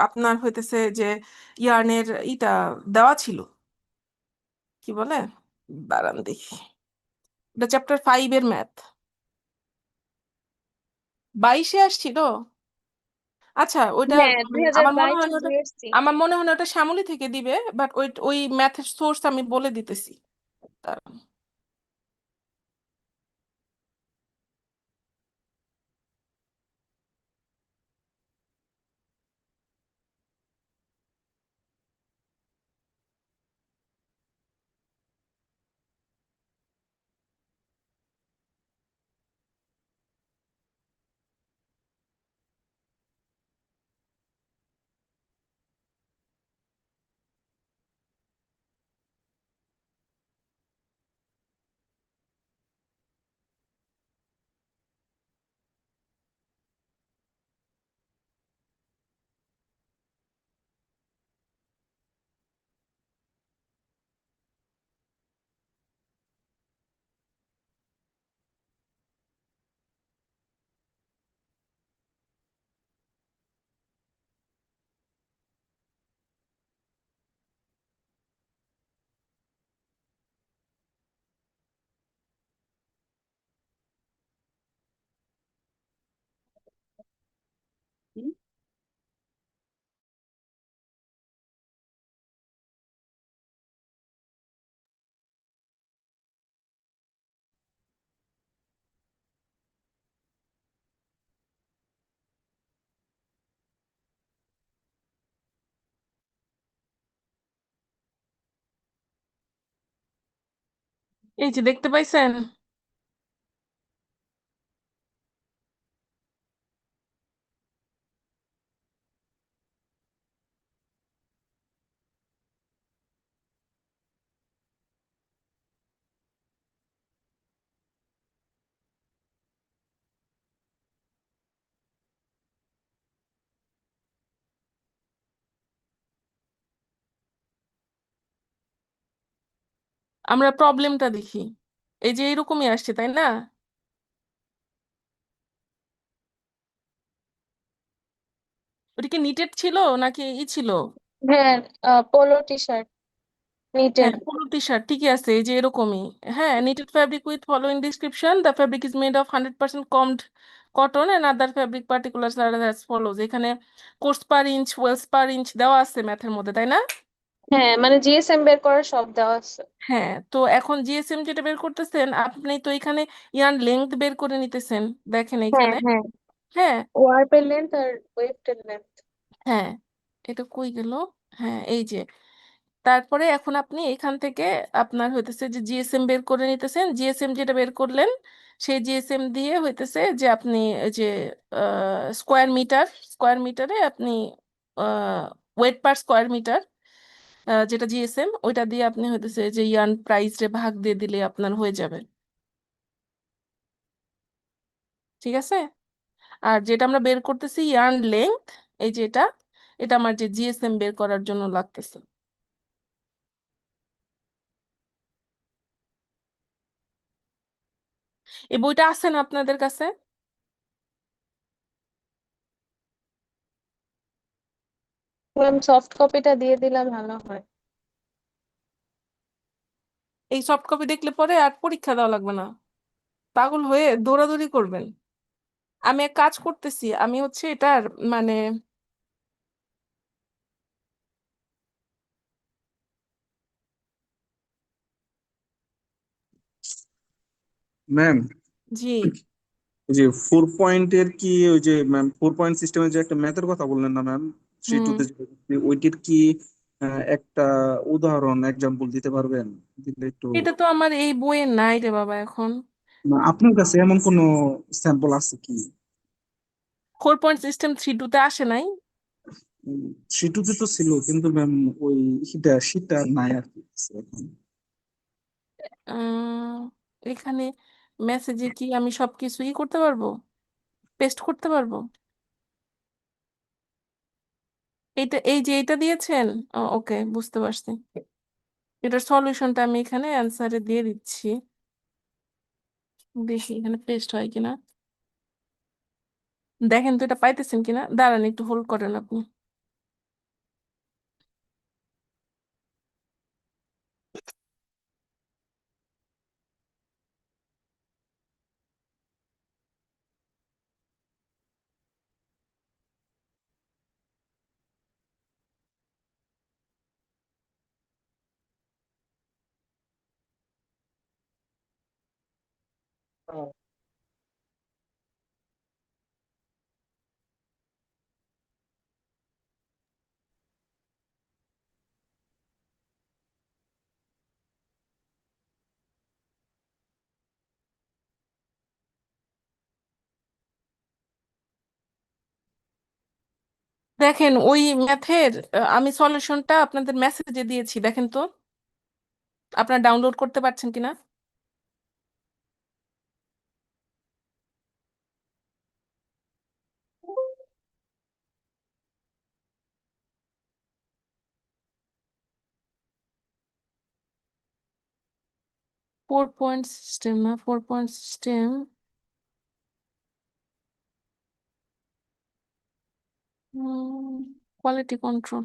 আপনার হইতেছে যে ইয়ার্নের ইটা দেওয়া ছিল, কি বলে, দাঁড়ান দেখি, এটা চ্যাপ্টার 5 এর ম্যাথ 22-এ আসছিল। আচ্ছা ওইটা হ্যাঁ, আমার মনে 2022 হয় না ওটা, জিএসসি। আমার মনে হয় না ওটা শ্যামলী থেকে দিবে, বাট ওই ওই ম্যাথের সোর্স আমি বলে দিতেছি, দাঁড়ান। এই যে দেখতে পাইছেন, আমরা প্রবলেমটা দেখি, এই যে এরকমই আসছে তাই না? ওটা কি নিটেড ছিল নাকি ই ছিল? হ্যাঁ, পোলো টি শার্ট নিটেড। হ্যাঁ পোলো টি শার্ট ঠিকই আছে, এই যে এরকমই। হ্যাঁ, knitted fabric with following description, the fabric is made of 100% combed cotton and other fabric particulars are as follows. এখানে course per inch, wales per inch দেওয়া আছে ম্যাথের মধ্যে তাই না? হ্যাঁ, মানে জিএসএম বের করার সব দেওয়া আছে। হ্যাঁ, তো এখন জিএসএম যেটা বের করতেছেন আপনি, তো এখানে ইয়ার্ন লেন্থ বের করে নিতেছেন, দেখেন হ্যাঁ এখানে। হ্যাঁ, হ্যাঁ ওয়ার্পের লেন্থ আর ওয়েফটের লেন্থ। হ্যাঁ, এটা কই গেল? হ্যাঁ এই যে, তারপরে এখন আপনি এখান থেকে আপনার হইতেছে যে জিএসএম বের করে নিতেছেন, জিএসএম যেটা বের করলেন সেই জিএসএম দিয়ে হইতেছে যে আপনি এই যে স্কোয়ার মিটারে আপনি ওয়েট পার স্কোয়ার মিটার, যেটা জিএসএম ওইটা দিয়ে আপনি হইতেছে যে ইয়ার্ন প্রাইস রে ভাগ দিয়ে দিলে আপনার হয়ে যাবে, ঠিক আছে? আর যেটা আমরা বের করতেছি ইয়ার্ন লেংথ, এই যে এটা, এটা আমার যে জিএসএম বের করার জন্য লাগতেছে। এই বইটা আছে না আপনাদের কাছে? ম্যাম সফট কপিটা দিয়ে দিলে ভালো হয়। এই সফট কপি দেখলে পরে আর পরীক্ষা দেওয়া লাগবে না, পাগল হয়ে দৌড়াদৌড়ি করবেন। আমি এক কাজ করতেছি, আমি হচ্ছে এটার মানে, ম্যাম, জি ওই যে 4 পয়েন্টের কি, ওই যে ম্যাম 4 পয়েন্ট সিস্টেমের যে একটা ম্যাথের কথা বললেন না ম্যাম, থ্রি হুম, টুতে, ওইটির কি একটা উদাহরণ এক্সাম্পল দিতে পারবেন? দিলে একটু। এটা তো আমার এই বইয়ে নাই রে বাবা এখন। না, আপনার কাছে এমন কোনো স্যাম্পল আছে কি? 4 পয়েন্ট সিস্টেম 3-2-তে আসে নাই। থ্রি টুতে তো ছিল, কিন্তু ম্যাম ওই শীটটা নাই আর কি আছে এখন। উম, এখানে মেসেজে কি আমি সবকিছু ই করতে পারবো, পেস্ট করতে পারবো? এটা এই যে এটা দিয়েছেন, ওকে বুঝতে পারছি। এটার সলিউশনটা আমি এখানে অ্যান্সারে দিয়ে দিচ্ছি, দেখি এখানে পেস্ট হয় কিনা। দেখেন তো এটা পাইতেছেন কিনা, দাঁড়ান একটু হোল্ড করেন আপনি। দেখেন ওই ম্যাথের আমি সলিউশনটা আপনাদের মেসেজে দিয়েছি, দেখেন তো আপনারা ডাউনলোড করতে পারছেন কিনা। 4 পয়েন্ট সিস্টেম না, 4 পয়েন্ট সিস্টেম, কোয়ালিটি কন্ট্রোল।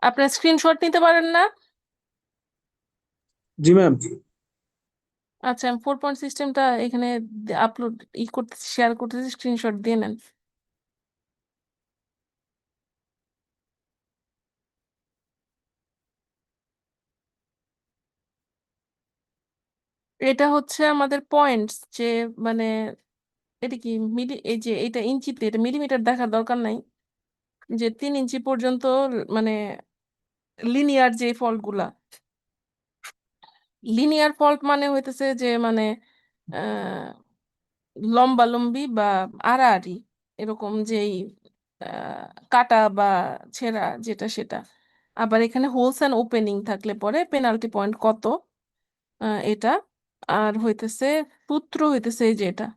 আপনার স্ক্রিনশট নিতে পারেন না? জি ম্যাম। আচ্ছা, আমি 4 পয়েন্ট সিস্টেমটা এখানে আপলোড করতেছি, শেয়ার করতেছি, স্ক্রিনশট দিয়ে নেন। এটা হচ্ছে আমাদের পয়েন্টস, যে মানে এটা কি এই যে এটা ইঞ্চিতে, এটা মিলিমিটার দেখার দরকার নাই, যে 3 ইঞ্চি পর্যন্ত মানে লিনিয়ার যে ফল্ট গুলা, লিনিয়ার ফল্ট মানে হইতেছে যে মানে আহ লম্বালম্বি বা আড়াআড়ি এরকম, যেই কাটা বা ছেঁড়া যেটা সেটা। আবার এখানে হোলস অ্যান্ড ওপেনিং থাকলে পরে পেনাল্টি পয়েন্ট কত, এটা। আর হইতেছে সূত্র হইতেছে এই যে এটা,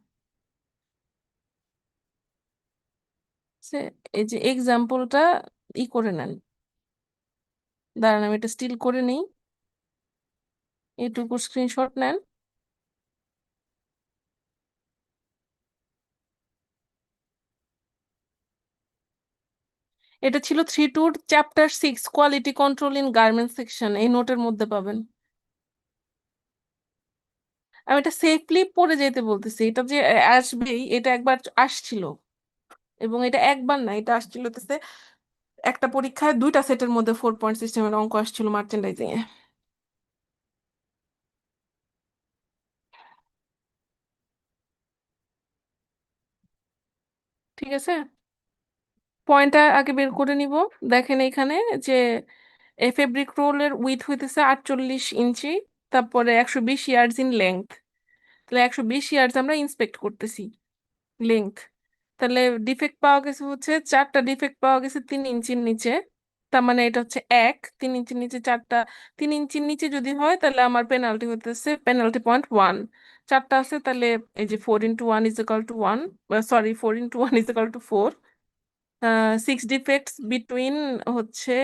এই যে এক্সাম্পলটা করে নেন। দাঁড়ান আমি এটা স্টিল করে নেই, এটুকু স্ক্রিনশট নেন। এটা ছিল 3-2 chapter 6 quality control in garments section, এই নোটের মধ্যে পাবেন। আমি এটা সেফলি পড়ে যেতে বলতেছি, এটা যে আসবেই, এটা একবার আসছিল, এবং এটা একবার না, এটা আসছিল হতেছে একটা পরীক্ষায় 2টা সেটের মধ্যে 4 পয়েন্ট সিস্টেমের অঙ্ক আসছিল মার্চেন্ডাইজিং এ। ঠিক আছে, পয়েন্টটা আগে বের করে নিব। দেখেন এখানে যে ফেব্রিক রোলের উইথ হইতেছে 48 ইঞ্চি, তারপরে 120 ইয়ার্ডস ইন লেংথ, তাহলে 120 ইয়ার্ডস আমরা ইন্সপেক্ট করতেছি লেংথ। তাহলে ডিফেক্ট পাওয়া গেছে হচ্ছে 4টা ডিফেক্ট পাওয়া গেছে 3 ইঞ্চির নিচে, তার মানে এটা হচ্ছে 3 ইঞ্চির নিচে 4টা, 3 ইঞ্চির নিচে যদি হয় তাহলে আমার পেনাল্টি হতেছে পেনাল্টি পয়েন্ট 1। 4টা আছে, তাহলে এই যে 4 × 1 = 1, সরি 4 × 1 = 4। 6 ডিফেক্টস বিটুইন হচ্ছে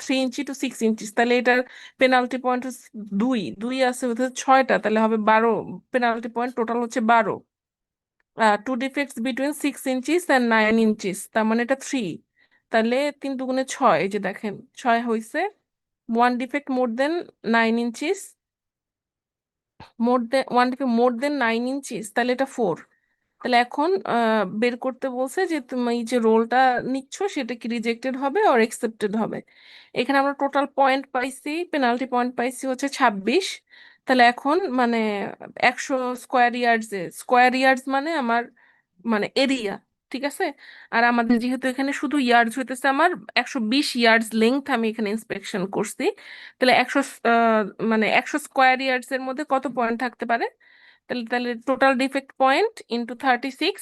3 ইঞ্চি টু 6 ইঞ্চি, তাহলে এটার পেনাল্টি পয়েন্ট হচ্ছে 2, 2 আছে হচ্ছে 6টা, তাহলে হবে 12, পেনাল্টি পয়েন্ট টোটাল হচ্ছে 12। 2 defects between 6 inches and 9 inches, তার মানে এটা 3, তাহলে 3 দুগুণে 6, এই যে দেখেন 6 হয়েছে। 1 ডিফেক্ট মোর দেন 9 ইঞ্চিস, ওয়ান ডিফেক্ট মোর দেন 9 ইঞ্চিস, তাহলে এটা 4। তাহলে এখন বের করতে বলছে যে তুমি এই যে রোলটা নিচ্ছ সেটা কি রিজেক্টেড হবে আর একসেপ্টেড হবে। এখানে আমরা টোটাল পয়েন্ট পাইছি, পেনাল্টি পয়েন্ট পাইছি হচ্ছে 26। তাহলে এখন মানে 100 স্কোয়ার ইয়ার্ডস, স্কোয়ার ইয়ার্ডস মানে আমার মানে এরিয়া, ঠিক আছে। আর আমাদের যেহেতু এখানে শুধু ইয়ার্ডস হইতেছে, আমার 120 ইয়ার্ডস লেংথ আমি এখানে ইন্সপেকশন করছি, তাহলে 100 মানে 100 স্কোয়ার ইয়ার্ডস এর মধ্যে কত পয়েন্ট থাকতে পারে, তাহলে তাহলে total defect point into 36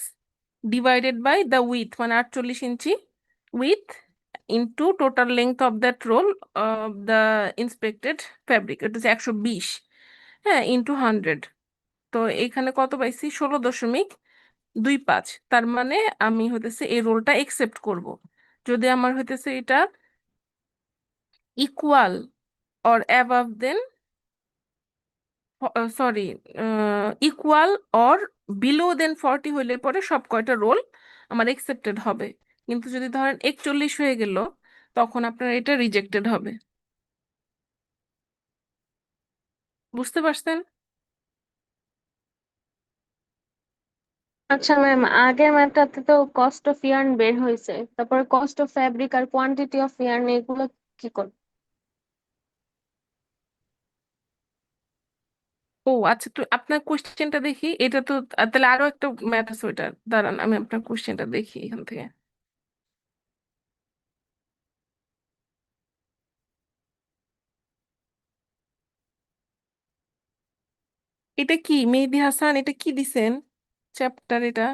divided by the with, মানে 48 ইঞ্চি with into total length of that roll of the inspected fabric, এটা হচ্ছে 120, হ্যাঁ, ইন্টু 100। তো এখানে কত পাইছি? 16.25। তার মানে আমি হইতেছে এই রোলটা একসেপ্ট করব যদি আমার হইতেছে এটা equal or above than, sorry, equal or below than 40 হইলে পরে সব কয়টা রোল আমার একসেপ্টেড হবে। কিন্তু যদি ধরেন 41 হয়ে গেল, তখন আপনার এটা রিজেক্টেড হবে। বুঝতে পারছেন? আচ্ছা ম্যাম, আগের ম্যাথটাতে তো কস্ট অফ ইয়ার্ন বের হয়েছে, তারপর কস্ট অফ ফ্যাব্রিক আর কোয়ান্টিটি অফ ইয়ার্ন এগুলো কি করে? ও আচ্ছা, তো আপনার কোশ্চেনটা দেখি। এটা তো তাহলে আরো একটা ম্যাথ আছে, ওইটা দাঁড়ান আমি আপনার কোশ্চেনটা দেখি এখান থেকে। এটা কি মেহেদি হাসান, এটা কি দিছেন চ্যাপ্টার এটা?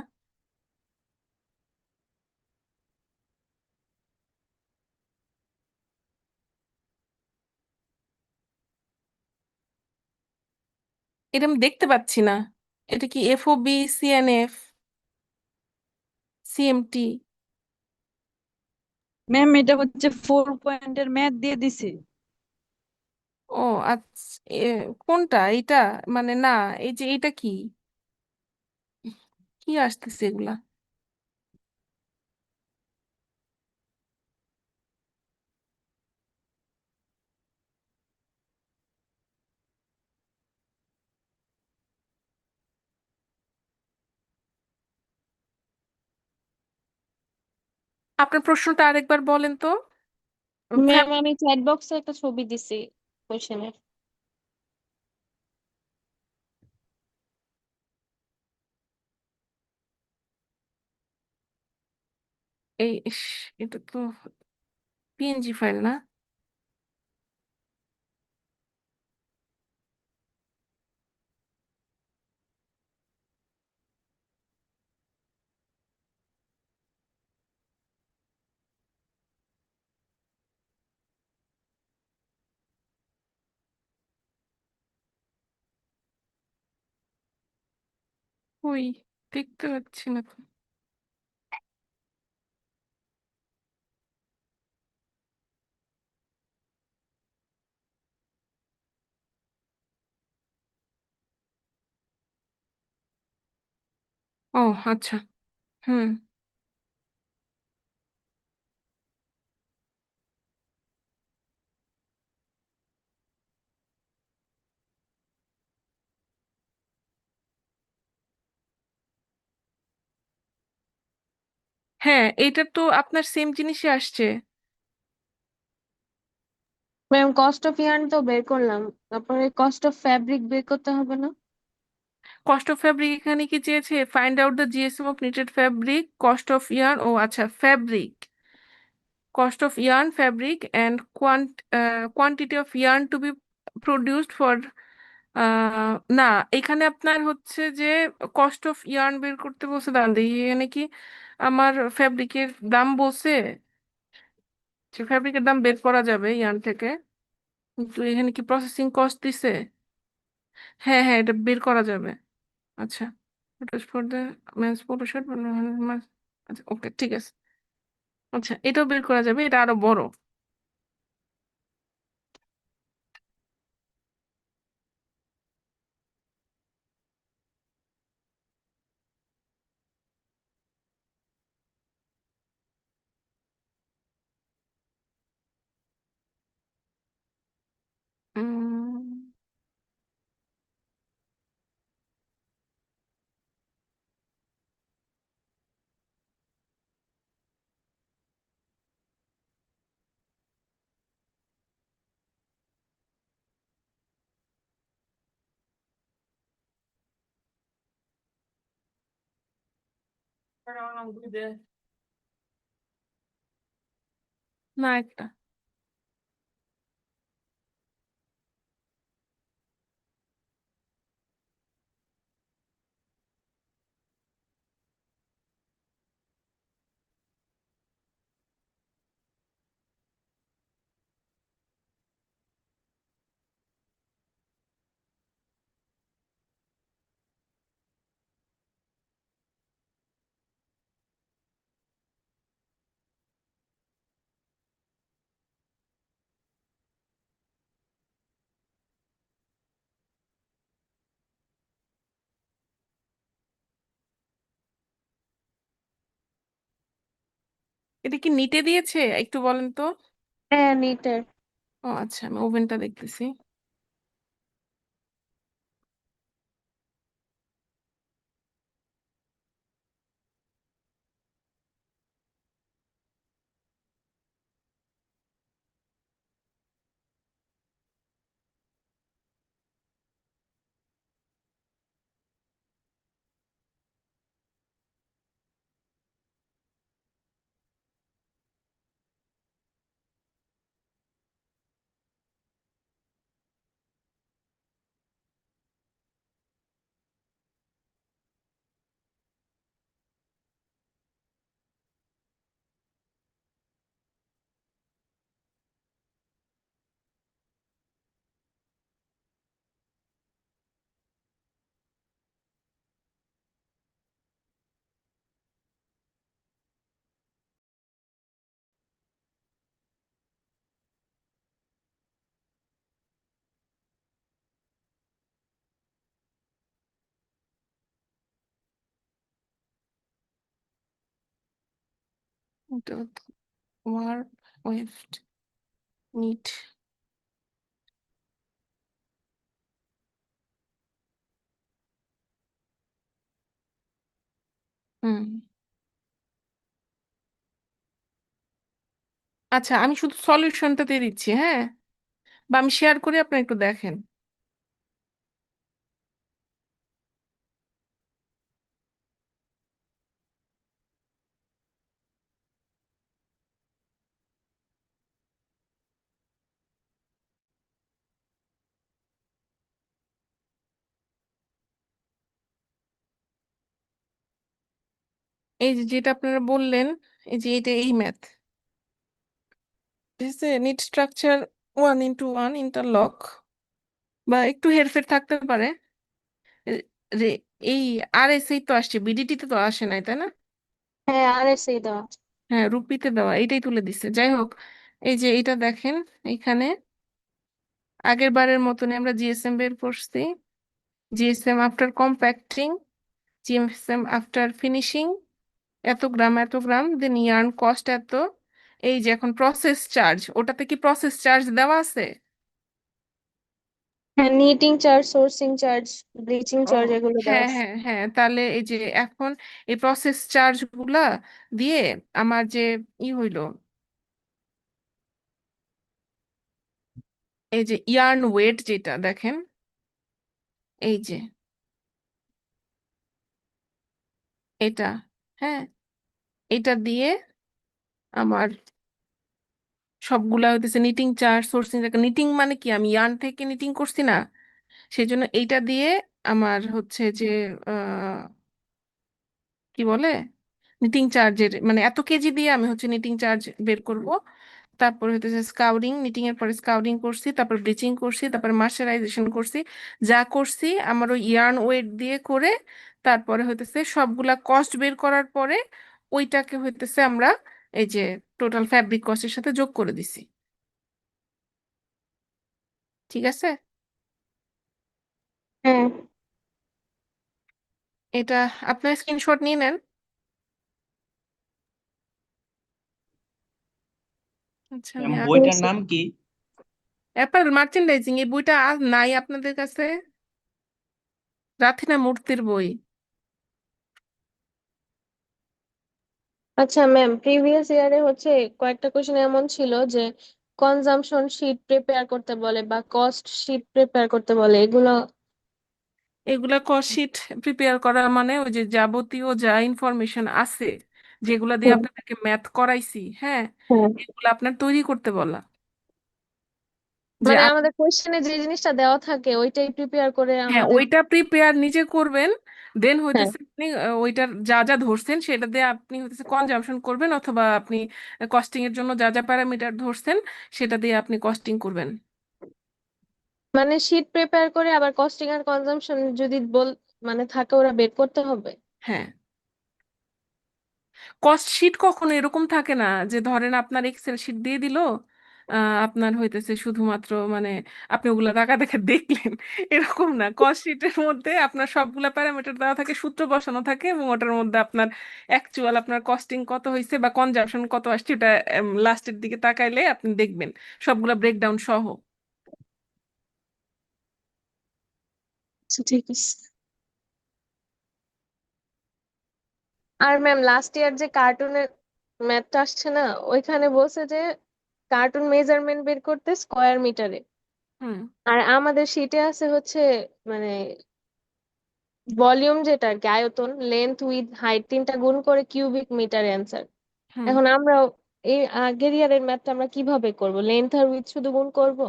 এটা আমি দেখতে পাচ্ছি না। এটা কি এফওবি, সিএনএফ, সিএমটি? ম্যাম এটা হচ্ছে 4 পয়েন্টের ম্যাথ দিয়ে দিছে। ও আচ্ছা, কোনটা এটা? মানে না, এই যে এটা কি কি আসতেছে এগুলা? আপনার প্রশ্নটা আরেকবার বলেন তো। ম্যাম আমি চ্যাট বক্সে একটা ছবি দিছি কোশ্চেনের। ইস, এটা তো পিএনজি ফাইল না? ওই দেখতে পাচ্ছি না তো। ও আচ্ছা, হুম। হ্যাঁ, এটা তো আপনার সেম জিনিসই আসছে। ম্যাম কস্ট অফ ইয়ার্ন তো বের করলাম, তারপরে কস্ট অফ ফ্যাব্রিক বের করতে হবে না? কস্ট অফ ফ্যাব্রিক এখানে কি চেয়েছে? Find out the GSM of knitted fabric, cost of yarn, ও আচ্ছা, fabric, cost of yarn, fabric, and quantity of yarn to be produced for না, এখানে আপনার হচ্ছে যে কস্ট অফ ইয়ার্ন বের করতে বলছে। দাঁড়ান দেখি এখানে কি আমার ফ্যাব্রিকের দাম বলছে, যে ফ্যাব্রিকের দাম বের করা যাবে ইয়ার্ন থেকে, কিন্তু এখানে কি প্রসেসিং কস্ট দিছে? হ্যাঁ হ্যাঁ, এটা বের করা যাবে। আচ্ছা, এটা for the men's polo shirt. আচ্ছা ওকে, ঠিক আছে। আচ্ছা, এটাও বের করা যাবে, এটা আরো বড়। উম, না একটা এটা কি নিটে দিয়েছে একটু বলেন তো? হ্যাঁ, নিটের। ও আচ্ছা, আমি ওভেনটা দেখতেছি। এটা ওয়ার্ক ওয়েস্ট নিট। হুম, আচ্ছা, আমি শুধু সলিউশনটা দিয়ে দিচ্ছি, হ্যাঁ, বা আমি শেয়ার করি, আপনি একটু দেখেন। এই যে যেটা আপনারা বললেন, এই যে এটা এই ম্যাথ, ঠিক আছে, নিট স্ট্রাকচার 1:1 ইন্টারলক, বা একটু হেরফের থাকতে পারে। এ- রে এই আর এস এই তো আসছে, বিডিটি তে তো আসে নাই, তাই না? হ্যাঁ, আর এস এই দেওয়া। হ্যাঁ, রুপিতে দেওয়া, এইটাই তুলে দিচ্ছে। যাই হোক, এই যে এটা দেখেন, এখানে আগের বারের মতনই আমরা জিএসএম বের করছি। GSM after compacting, GSM after finishing, এত গ্রাম, দেন ইয়ার্ন কস্ট এত। এই যে এখন প্রসেস চার্জ, ওটাতে কি প্রসেস চার্জ দেওয়া আছে? হ্যাঁ, knitting charge, sourcing charge, bleaching ও চার্জ এগুলো দেওয়া হ্যাঁ আছে। হ্যাঁ হ্যাঁ, তাহলে এই যে এখন এই প্রসেস চার্জ গুলা দিয়ে আমার যে হইলো, এই যে ইয়ার্ন ওয়েট যেটা দেখেন, এই যে এটা, হ্যাঁ, এটা দিয়ে আমার সবগুলা হইতেছে নিটিং চার্জ, সোর্সিং। নিটিং মানে কি, আমি ইয়ার্ন থেকে নিটিং করছি না, সেই জন্য এইটা দিয়ে আমার হচ্ছে যে কি বলে, নিটিং চার্জের মানে এত কেজি দিয়ে আমি হচ্ছে নিটিং চার্জ বের করব। তারপরে হইতেছে স্কাউরিং, নিটিং এর পরে স্কাউরিং করছি, তারপর ব্লিচিং করছি, তারপর মার্সারাইজেশন করছি। যা করছি আমার ওই ইয়ার্ন ওয়েট দিয়ে করে, তারপরে হইতেছে সবগুলা কস্ট বের করার পরে ওইটাকে হইতেছে আমরা এই যে টোটাল ফ্যাব্রিক কস্টের সাথে যোগ করে দিছি। ঠিক আছে, হ্যাঁ। এটা আপনার স্ক্রিনশট নিয়ে নেন। আচ্ছা, আমি বইটার নাম কি? অ্যাপেল মার্চেন্ডাইজিং, এই বইটা আর নাই আপনাদের কাছে? রাথিনা মূর্তির বই। আচ্ছা ম্যাম, প্রিভিয়াস ইয়ারে হচ্ছে কয়েকটা কোশ্চেন এমন ছিল যে কনজাম্পশন শিট প্রিপেয়ার করতে বলে বা কস্ট শিট প্রিপেয়ার করতে বলে, এগুলো। এগুলা কস্ট প্রিপেয়ার করা মানে ওই যে যাবতীয় যা ইনফরমেশন আছে, যেগুলা দিয়ে হুম। আপনাদেরকে ম্যাথ করাইছি, হ্যাঁ, হ্যাঁ, এগুলো আপনার তৈরি করতে বলা। যে মানে আমাদের কোশ্চেনে যে জিনিসটা দেওয়া থাকে ওইটাই প্রিপেয়ার করে হ্যাঁ, আমাদের। ওইটা প্রিপেয়ার নিজে করবেন, দেন হ্যাঁ, হইতেছে আপনি ওইটার যা যা ধরছেন সেটা দিয়ে আপনি হইতেছে কনজাম্পশন করবেন, অথবা আপনি কস্টিং এর জন্য যা যা প্যারামিটার ধরছেন সেটা দিয়ে আপনি কস্টিং করবেন। মানে শিট প্রিপেয়ার করে আবার কস্টিং আর কনজাম্পশন যদি মানে থাকে ওরা বের করতে হবে। হ্যাঁ, কস্ট শিট কখনো এরকম থাকে না যে ধরেন আপনার এক্সেল শিট দিয়ে দিল, আপনার হইতেছে শুধুমাত্র মানে আপনি ওগুলা টাকা দেখে দেখলেন এরকম না। কস্ট শিটের মধ্যে আপনার সবগুলা প্যারামিটার দেওয়া থাকে, সূত্র বসানো থাকে, এবং ওটার মধ্যে আপনার অ্যাকচুয়াল আপনার কস্টিং কত হয়েছে বা কনজাম্পশন কত আসছে এটা লাস্টের দিকে তাকাইলে আপনি দেখবেন সবগুলা ব্রেকডাউন সহ। আচ্ছা, ঠিক আছে। আর ম্যাম লাস্ট ইয়ার যে কার্টুনের ম্যাথটা আসছে না, ওইখানে বলছে যে কার্টুন মেজারমেন্ট বের করতে স্কয়ার মিটারে, হুম। আর আমাদের শিটে আছে হচ্ছে মানে ভলিউম যেটা আর কি, আয়তন, লেন্থ উইথ হাইট তিনটা গুণ করে কিউবিক মিটার অ্যান্সার। হুম। এখন আমরা এই আগের ইয়ারের ম্যাথটা আমরা কিভাবে করব? লেন্থ আর উইথ শুধু গুণ করব?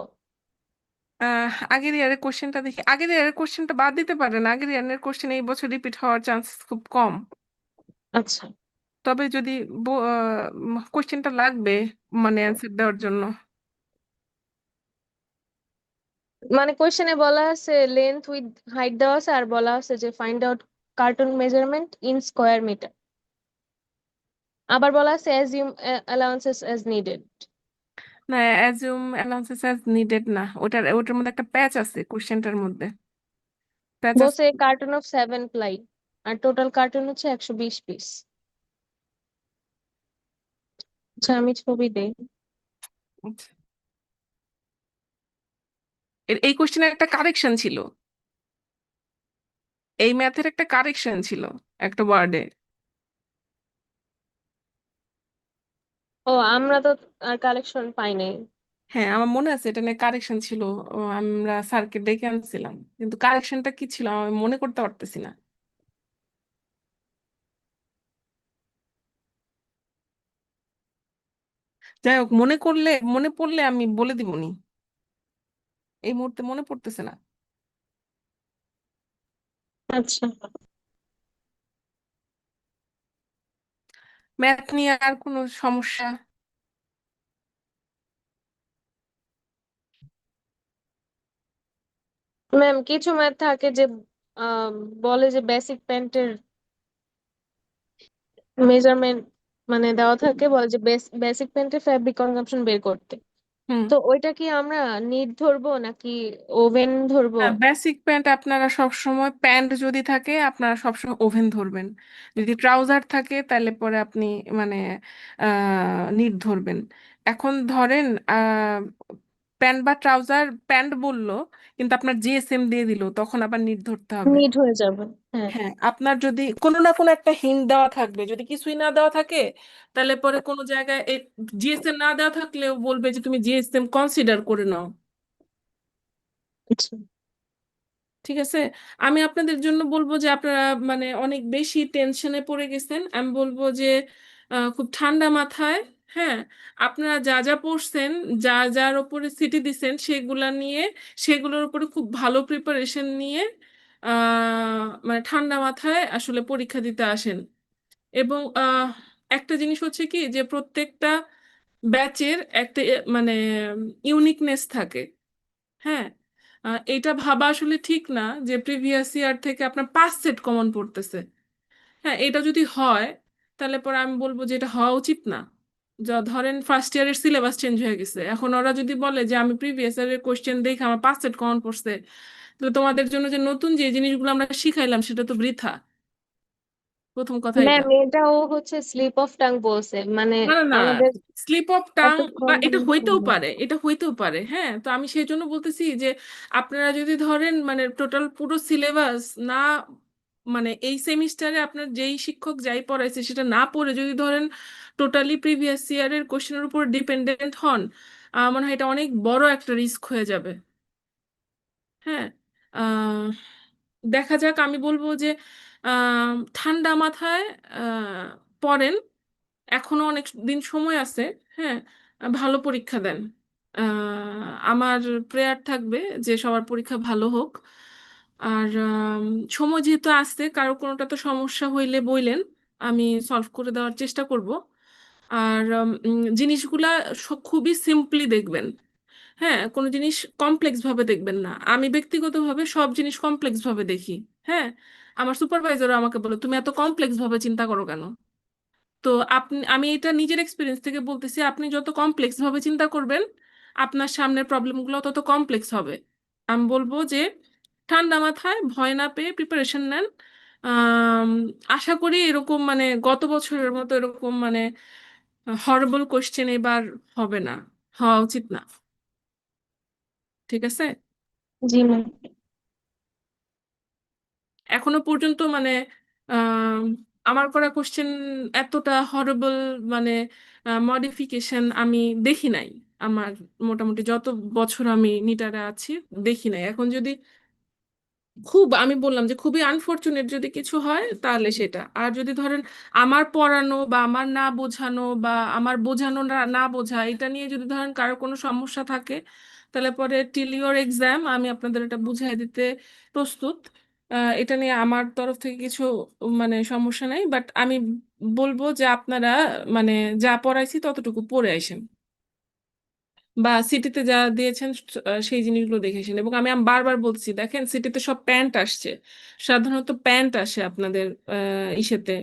আগের ইয়ারের কোশ্চেনটা দেখি, আগের ইয়ারের কোশ্চেনটা বাদ দিতে পারেন, আগের ইয়ারের কোশ্চেন এই বছর রিপিট হওয়ার চান্স খুব কম। আচ্ছা, তবে যদি কোশ্চেনটা লাগবে মানে অ্যান্সার দেওয়ার জন্য। মানে কোশ্চেনে বলা আছে লেন্থ উইথ হাইট দেওয়া আছে, আর বলা আছে যে find out carton measurement in square metre. আবার বলা আছে অ্যাজিউম অ্যালাউন্সেস অ্যাজ নিডেড। না, অ্যাজিউম অ্যানালাইসিস অ্যাজ নিডেড না, ওটার মধ্যে একটা প্যাচ আছে, কোশ্চেনটার মধ্যে প্যাচ আছে। বলছে কার্টুন অফ 7 প্লাই, আর টোটাল কার্টুন হচ্ছে 120 পিস। আচ্ছা, আমি ছবি দেই। আচ্ছা। এই কোশ্চেনের একটা কারেকশন ছিল, এই ম্যাথের একটা কারেকশন ছিল একটা ওয়ার্ডে। ও, আমরা তো আর কালেকশন পাই নাই। হ্যাঁ, আমার মনে আছে এটা নিয়ে কারেকশন ছিল। আমরা স্যারকে ডেকে আনছিলাম, কিন্তু কারেকশনটা কি ছিল আমি মনে করতে পারতেছি না। যাই হোক, মনে পড়লে আমি বলে দিবনি, এই মুহূর্তে মনে পড়তেছে না। আচ্ছা ম্যাথ নিয়ে আর কোনো সমস্যা? ম্যাম, কিছু ম্যাথ থাকে যে আহ, বলে যে বেসিক প্যান্টের মেজারমেন্ট মানে দেওয়া থাকে, বলে যে বেসিক প্যান্টের ফ্যাব্রিক কনজাম্পশন বের করতে। হুম। তো ওইটা কি আমরা নিট ধরবো নাকি ওভেন ধরবো? বেসিক প্যান্ট আপনারা সব সময়, প্যান্ট যদি থাকে আপনারা সবসময় ওভেন ধরবেন। যদি ট্রাউজার থাকে তাহলে পরে আপনি মানে নিট ধরবেন। এখন ধরেন প্যান্ট বা ট্রাউজার, প্যান্ট বললো কিন্তু আপনার জিএসএম দিয়ে দিল, তখন আবার নিট ধরতে হবে। নিট হয়ে যাবে। হ্যাঁ। হ্যাঁ, আপনার যদি কোনো না কোনো একটা হিন্ট দেওয়া থাকবে, যদি কিছুই না দেওয়া থাকে তাহলে পরে কোনো জায়গায় জিএসএম না দেওয়া থাকলেও বলবে যে তুমি জিএসএম কনসিডার করে নাও। আচ্ছা ঠিক আছে। আমি আপনাদের জন্য বলবো যে আপনারা মানে অনেক বেশি টেনশনে পড়ে গেছেন, আমি বলবো যে খুব ঠান্ডা মাথায়, হ্যাঁ, আপনারা যা যা পড়ছেন, যা যার উপরে সিটি দিছেন সেগুলা নিয়ে, সেগুলোর উপরে খুব ভালো প্রিপারেশন নিয়ে মানে ঠান্ডা মাথায় আসলে পরীক্ষা দিতে আসেন। এবং একটা জিনিস হচ্ছে কি যে প্রত্যেকটা ব্যাচের একটা মানে ইউনিকনেস থাকে। হ্যাঁ, এটা ভাবা আসলে ঠিক না যে প্রিভিয়াস ইয়ার থেকে আপনার 5 সেট কমন পড়তেছে। হ্যাঁ, এটা যদি হয় তাহলে পরে আমি বলবো যে এটা হওয়া উচিত না। যা ধরেন ফার্স্ট ইয়ারের সিলেবাস চেঞ্জ হয়ে গেছে, এখন ওরা যদি বলে যে আমি প্রিভিয়াস ইয়ারের কোশ্চেন দেখে আমার 5 সেট কমন পড়ছে, তো তোমাদের জন্য যে নতুন যে জিনিসগুলো আমরা শিখাইলাম সেটা তো বৃথা। প্রথম কথা এটা। ম্যাম, এটাও হচ্ছে স্লিপ অফ টাং বলছে, মানে না, না, না, আমাদের স্লিপ অফ টাং বা এতক্ষণ এটা হইতেও পারে, এটা হইতেও পারে। হ্যাঁ, তো আমি সেই জন্য বলতেছি যে আপনারা যদি ধরেন মানে টোটাল পুরো সিলেবাস না, মানে এই সেমিস্টারে আপনার যেই শিক্ষক যাই পড়াইছে সেটা না পড়ে যদি ধরেন টোটালি প্রিভিয়াস ইয়ারের কোশ্চেনের উপর ডিপেন্ডেন্ট হন, আমার মনে হয় এটা অনেক বড় একটা রিস্ক হয়ে যাবে। হ্যাঁ, আহ, দেখা যাক, আমি বলবো যে ঠান্ডা মাথায় পড়েন, এখনো অনেক দিন সময় আছে। হ্যাঁ, ভালো পরীক্ষা দেন। আমার প্রেয়ার থাকবে যে সবার পরীক্ষা ভালো হোক। আর সময় যেহেতু আসছে, কারো কোনোটা তো সমস্যা হইলে বইলেন, আমি সলভ করে দেওয়ার চেষ্টা করব। আর জিনিসগুলা খুবই সিম্পলি দেখবেন। হ্যাঁ, কোনো জিনিস কমপ্লেক্স ভাবে দেখবেন না। আমি ব্যক্তিগতভাবে সব জিনিস কমপ্লেক্স ভাবে দেখি। হ্যাঁ, আমার সুপারভাইজারও আমাকে বলে তুমি এত কমপ্লেক্স ভাবে চিন্তা করো কেন। তো আমি এটা নিজের এক্সপিরিয়েন্স থেকে বলতেছি, আপনি যত কমপ্লেক্স ভাবে চিন্তা করবেন আপনার সামনের প্রবলেমগুলো তত কমপ্লেক্স হবে। আমি বলবো যে ঠান্ডা মাথায় ভয় না পেয়ে প্রিপারেশন নেন। আম, আশা করি এরকম মানে গত বছরের মতো এরকম মানে হরিবল কোশ্চেন এবার হবে না, হওয়া উচিত না। ঠিক আছে? জি ম্যাম। এখনো পর্যন্ত মানে আম, আমার করা কোশ্চেন এতটা হরিবল মানে মডিফিকেশন আমি দেখি নাই। আমার মোটামুটি যত বছর আমি নিটারে আছি দেখি নাই। এখন যদি খুব আমি বললাম যে খুবই আনফরচুনেট যদি কিছু হয় তাহলে সেটা, আর যদি ধরেন আমার পড়ানো বা আমার না বোঝানো বা আমার বোঝানো না না বোঝা এটা নিয়ে যদি ধরেন কারো কোনো সমস্যা থাকে, তাহলে পরে টিল ইওর এক্সাম আমি আপনাদের এটা বুঝিয়ে দিতে প্রস্তুত। এটা নিয়ে আমার তরফ থেকে কিছু মানে সমস্যা নেই, বাট আমি বলবো যে আপনারা মানে যা পড়াইছি ততটুকু পড়ে আসেন, বা সিটিতে যা দিয়েছেন সেই জিনিসগুলো দেখেছেন। এবং আমি বারবার বলছি, দেখেন সিটিতে সব প্যান্ট আসছে, সাধারণত প্যান্ট আসে আপনাদের ইসেতে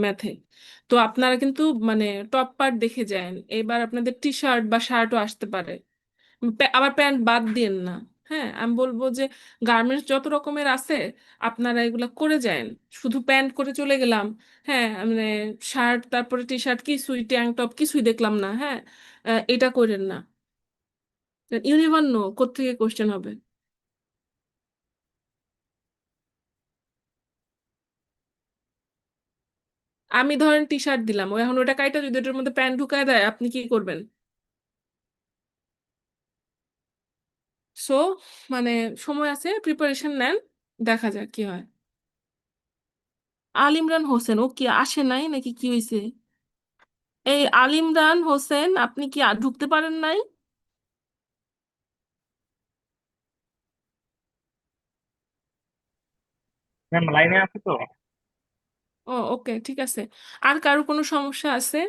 ম্যাথে। তো আপনারা কিন্তু মানে টপ পার্ট দেখে যান, এবার আপনাদের টি শার্ট বা শার্টও আসতে পারে। আবার প্যান্ট বাদ দিয়েন না। হ্যাঁ, আমি বলবো যে গার্মেন্টস যত রকমের আছে আপনারা এগুলা করে যান। শুধু প্যান্ট করে চলে গেলাম, হ্যাঁ মানে শার্ট তারপরে টি শার্ট কিছুই ট্যাঙ্ক টপ কিছুই দেখলাম না, হ্যাঁ এটা করেন না। ইউ নেভার নো কোত্থেকে কোশ্চেন হবে। আমি ধরেন টি শার্ট দিলাম, এখন ওটা কাইটা যদি ওটার মধ্যে প্যান্ট ঢুকায় দেয় আপনি কি করবেন? সো মানে সময় আছে, প্রিপারেশন নেন, দেখা যাক কি হয়। আল ইমরান হোসেন ও কি আসে নাই নাকি কি হয়েছে? এই আল ইমরান হোসেন আপনি কি ঢুকতে পারেন নাই? ম্যাম লাইনে আছে তো? ও ওকে, ঠিক আছে। আর কারো কোনো সমস্যা আছে?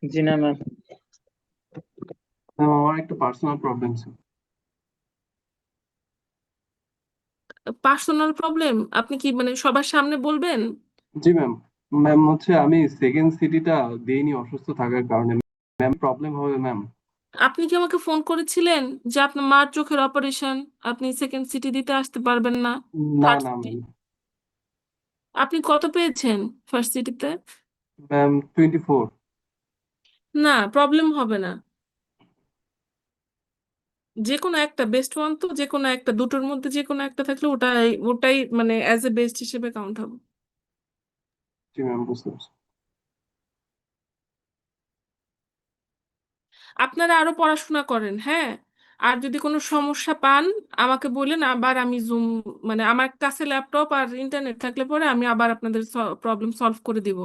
জি না ম্যাম। ম্যাম আমার একটু পার্সোনাল প্রবলেম ছিল। Personal problem? আপনি কি মানে সবার সামনে বলবেন? জি ম্যাম। ম্যাম হচ্ছে আমি সেকেন্ড সিটিটা দেইনি অসুস্থ থাকার কারণে। ম্যাম প্রবলেম হবে ম্যাম? আপনি কি আমাকে ফোন করেছিলেন যে আপনার মার চোখের অপারেশন, আপনি সেকেন্ড সিটি দিতে আসতে পারবেন না? না থার্ড না সিটি? ম্যাম। আপনি কত পেয়েছেন ফার্স্ট সিটিতে? ম্যাম 24। না, প্রবলেম হবে না। যে কোনো একটা বেস্ট ওয়ান, তো যে কোনো একটা দুটোর মধ্যে যে কোনো একটা থাকলে ওটাই ওটাই মানে অ্যাজ এ বেস্ট হিসেবে কাউন্ট হবে। জি ম্যাম বুঝতে পারছি। আপনারা আরো পড়াশোনা করেন, হ্যাঁ। আর যদি কোনো সমস্যা পান আমাকে বললেন, আবার আমি জুম মানে আমার কাছে ল্যাপটপ আর ইন্টারনেট থাকলে পরে আমি আবার আপনাদের প্রবলেম সলভ করে দিব।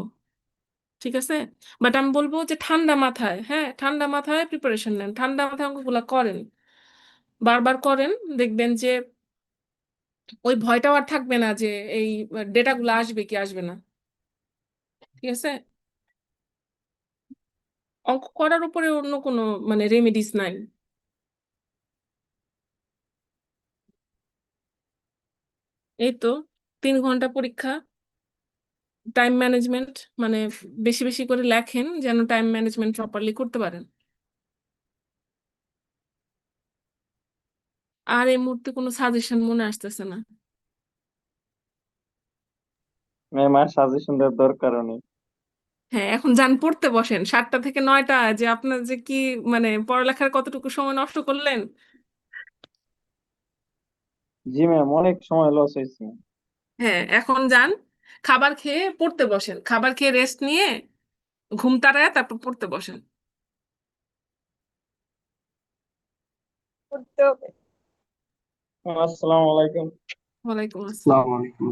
ঠিক আছে? বাট আমি বলবো যে ঠান্ডা মাথায়, হ্যাঁ ঠান্ডা মাথায় প্রিপারেশন নেন, ঠান্ডা মাথায় অঙ্কগুলা করেন, বারবার করেন। দেখবেন যে ওই ভয়টাও আর থাকবে না যে এই ডেটাগুলো আসবে কি আসবে না। ঠিক আছে? অঙ্ক করার উপরে অন্য কোনো মানে রেমেডিস নাই। এই তো 3 ঘন্টা পরীক্ষা, টাইম ম্যানেজমেন্ট মানে বেশি বেশি করে লেখেন যেন টাইম ম্যানেজমেন্ট প্রপারলি করতে পারেন। আর এই মুহূর্তে কোনো সাজেশন মনে আসতেছে না। ম্যাম আর সাজেশন দেওয়ার দরকারও নেই। হ্যাঁ, এখন যান পড়তে বসেন 7টা থেকে 9টা, যে আপনার যে কি মানে পড়ালেখার কতটুকু সময় নষ্ট করলেন। জি ম্যাম অনেক সময় লস হয়েছে। হ্যাঁ, এখন যান খাবার খেয়ে পড়তে বসেন, খাবার খেয়ে রেস্ট নিয়ে ঘুম তাড়ায় তারপর পড়তে বসেন। করতে হবে। আসসালামু আলাইকুম। ওয়ালাইকুম আসসালাম। আসসালামু আলাইকুম।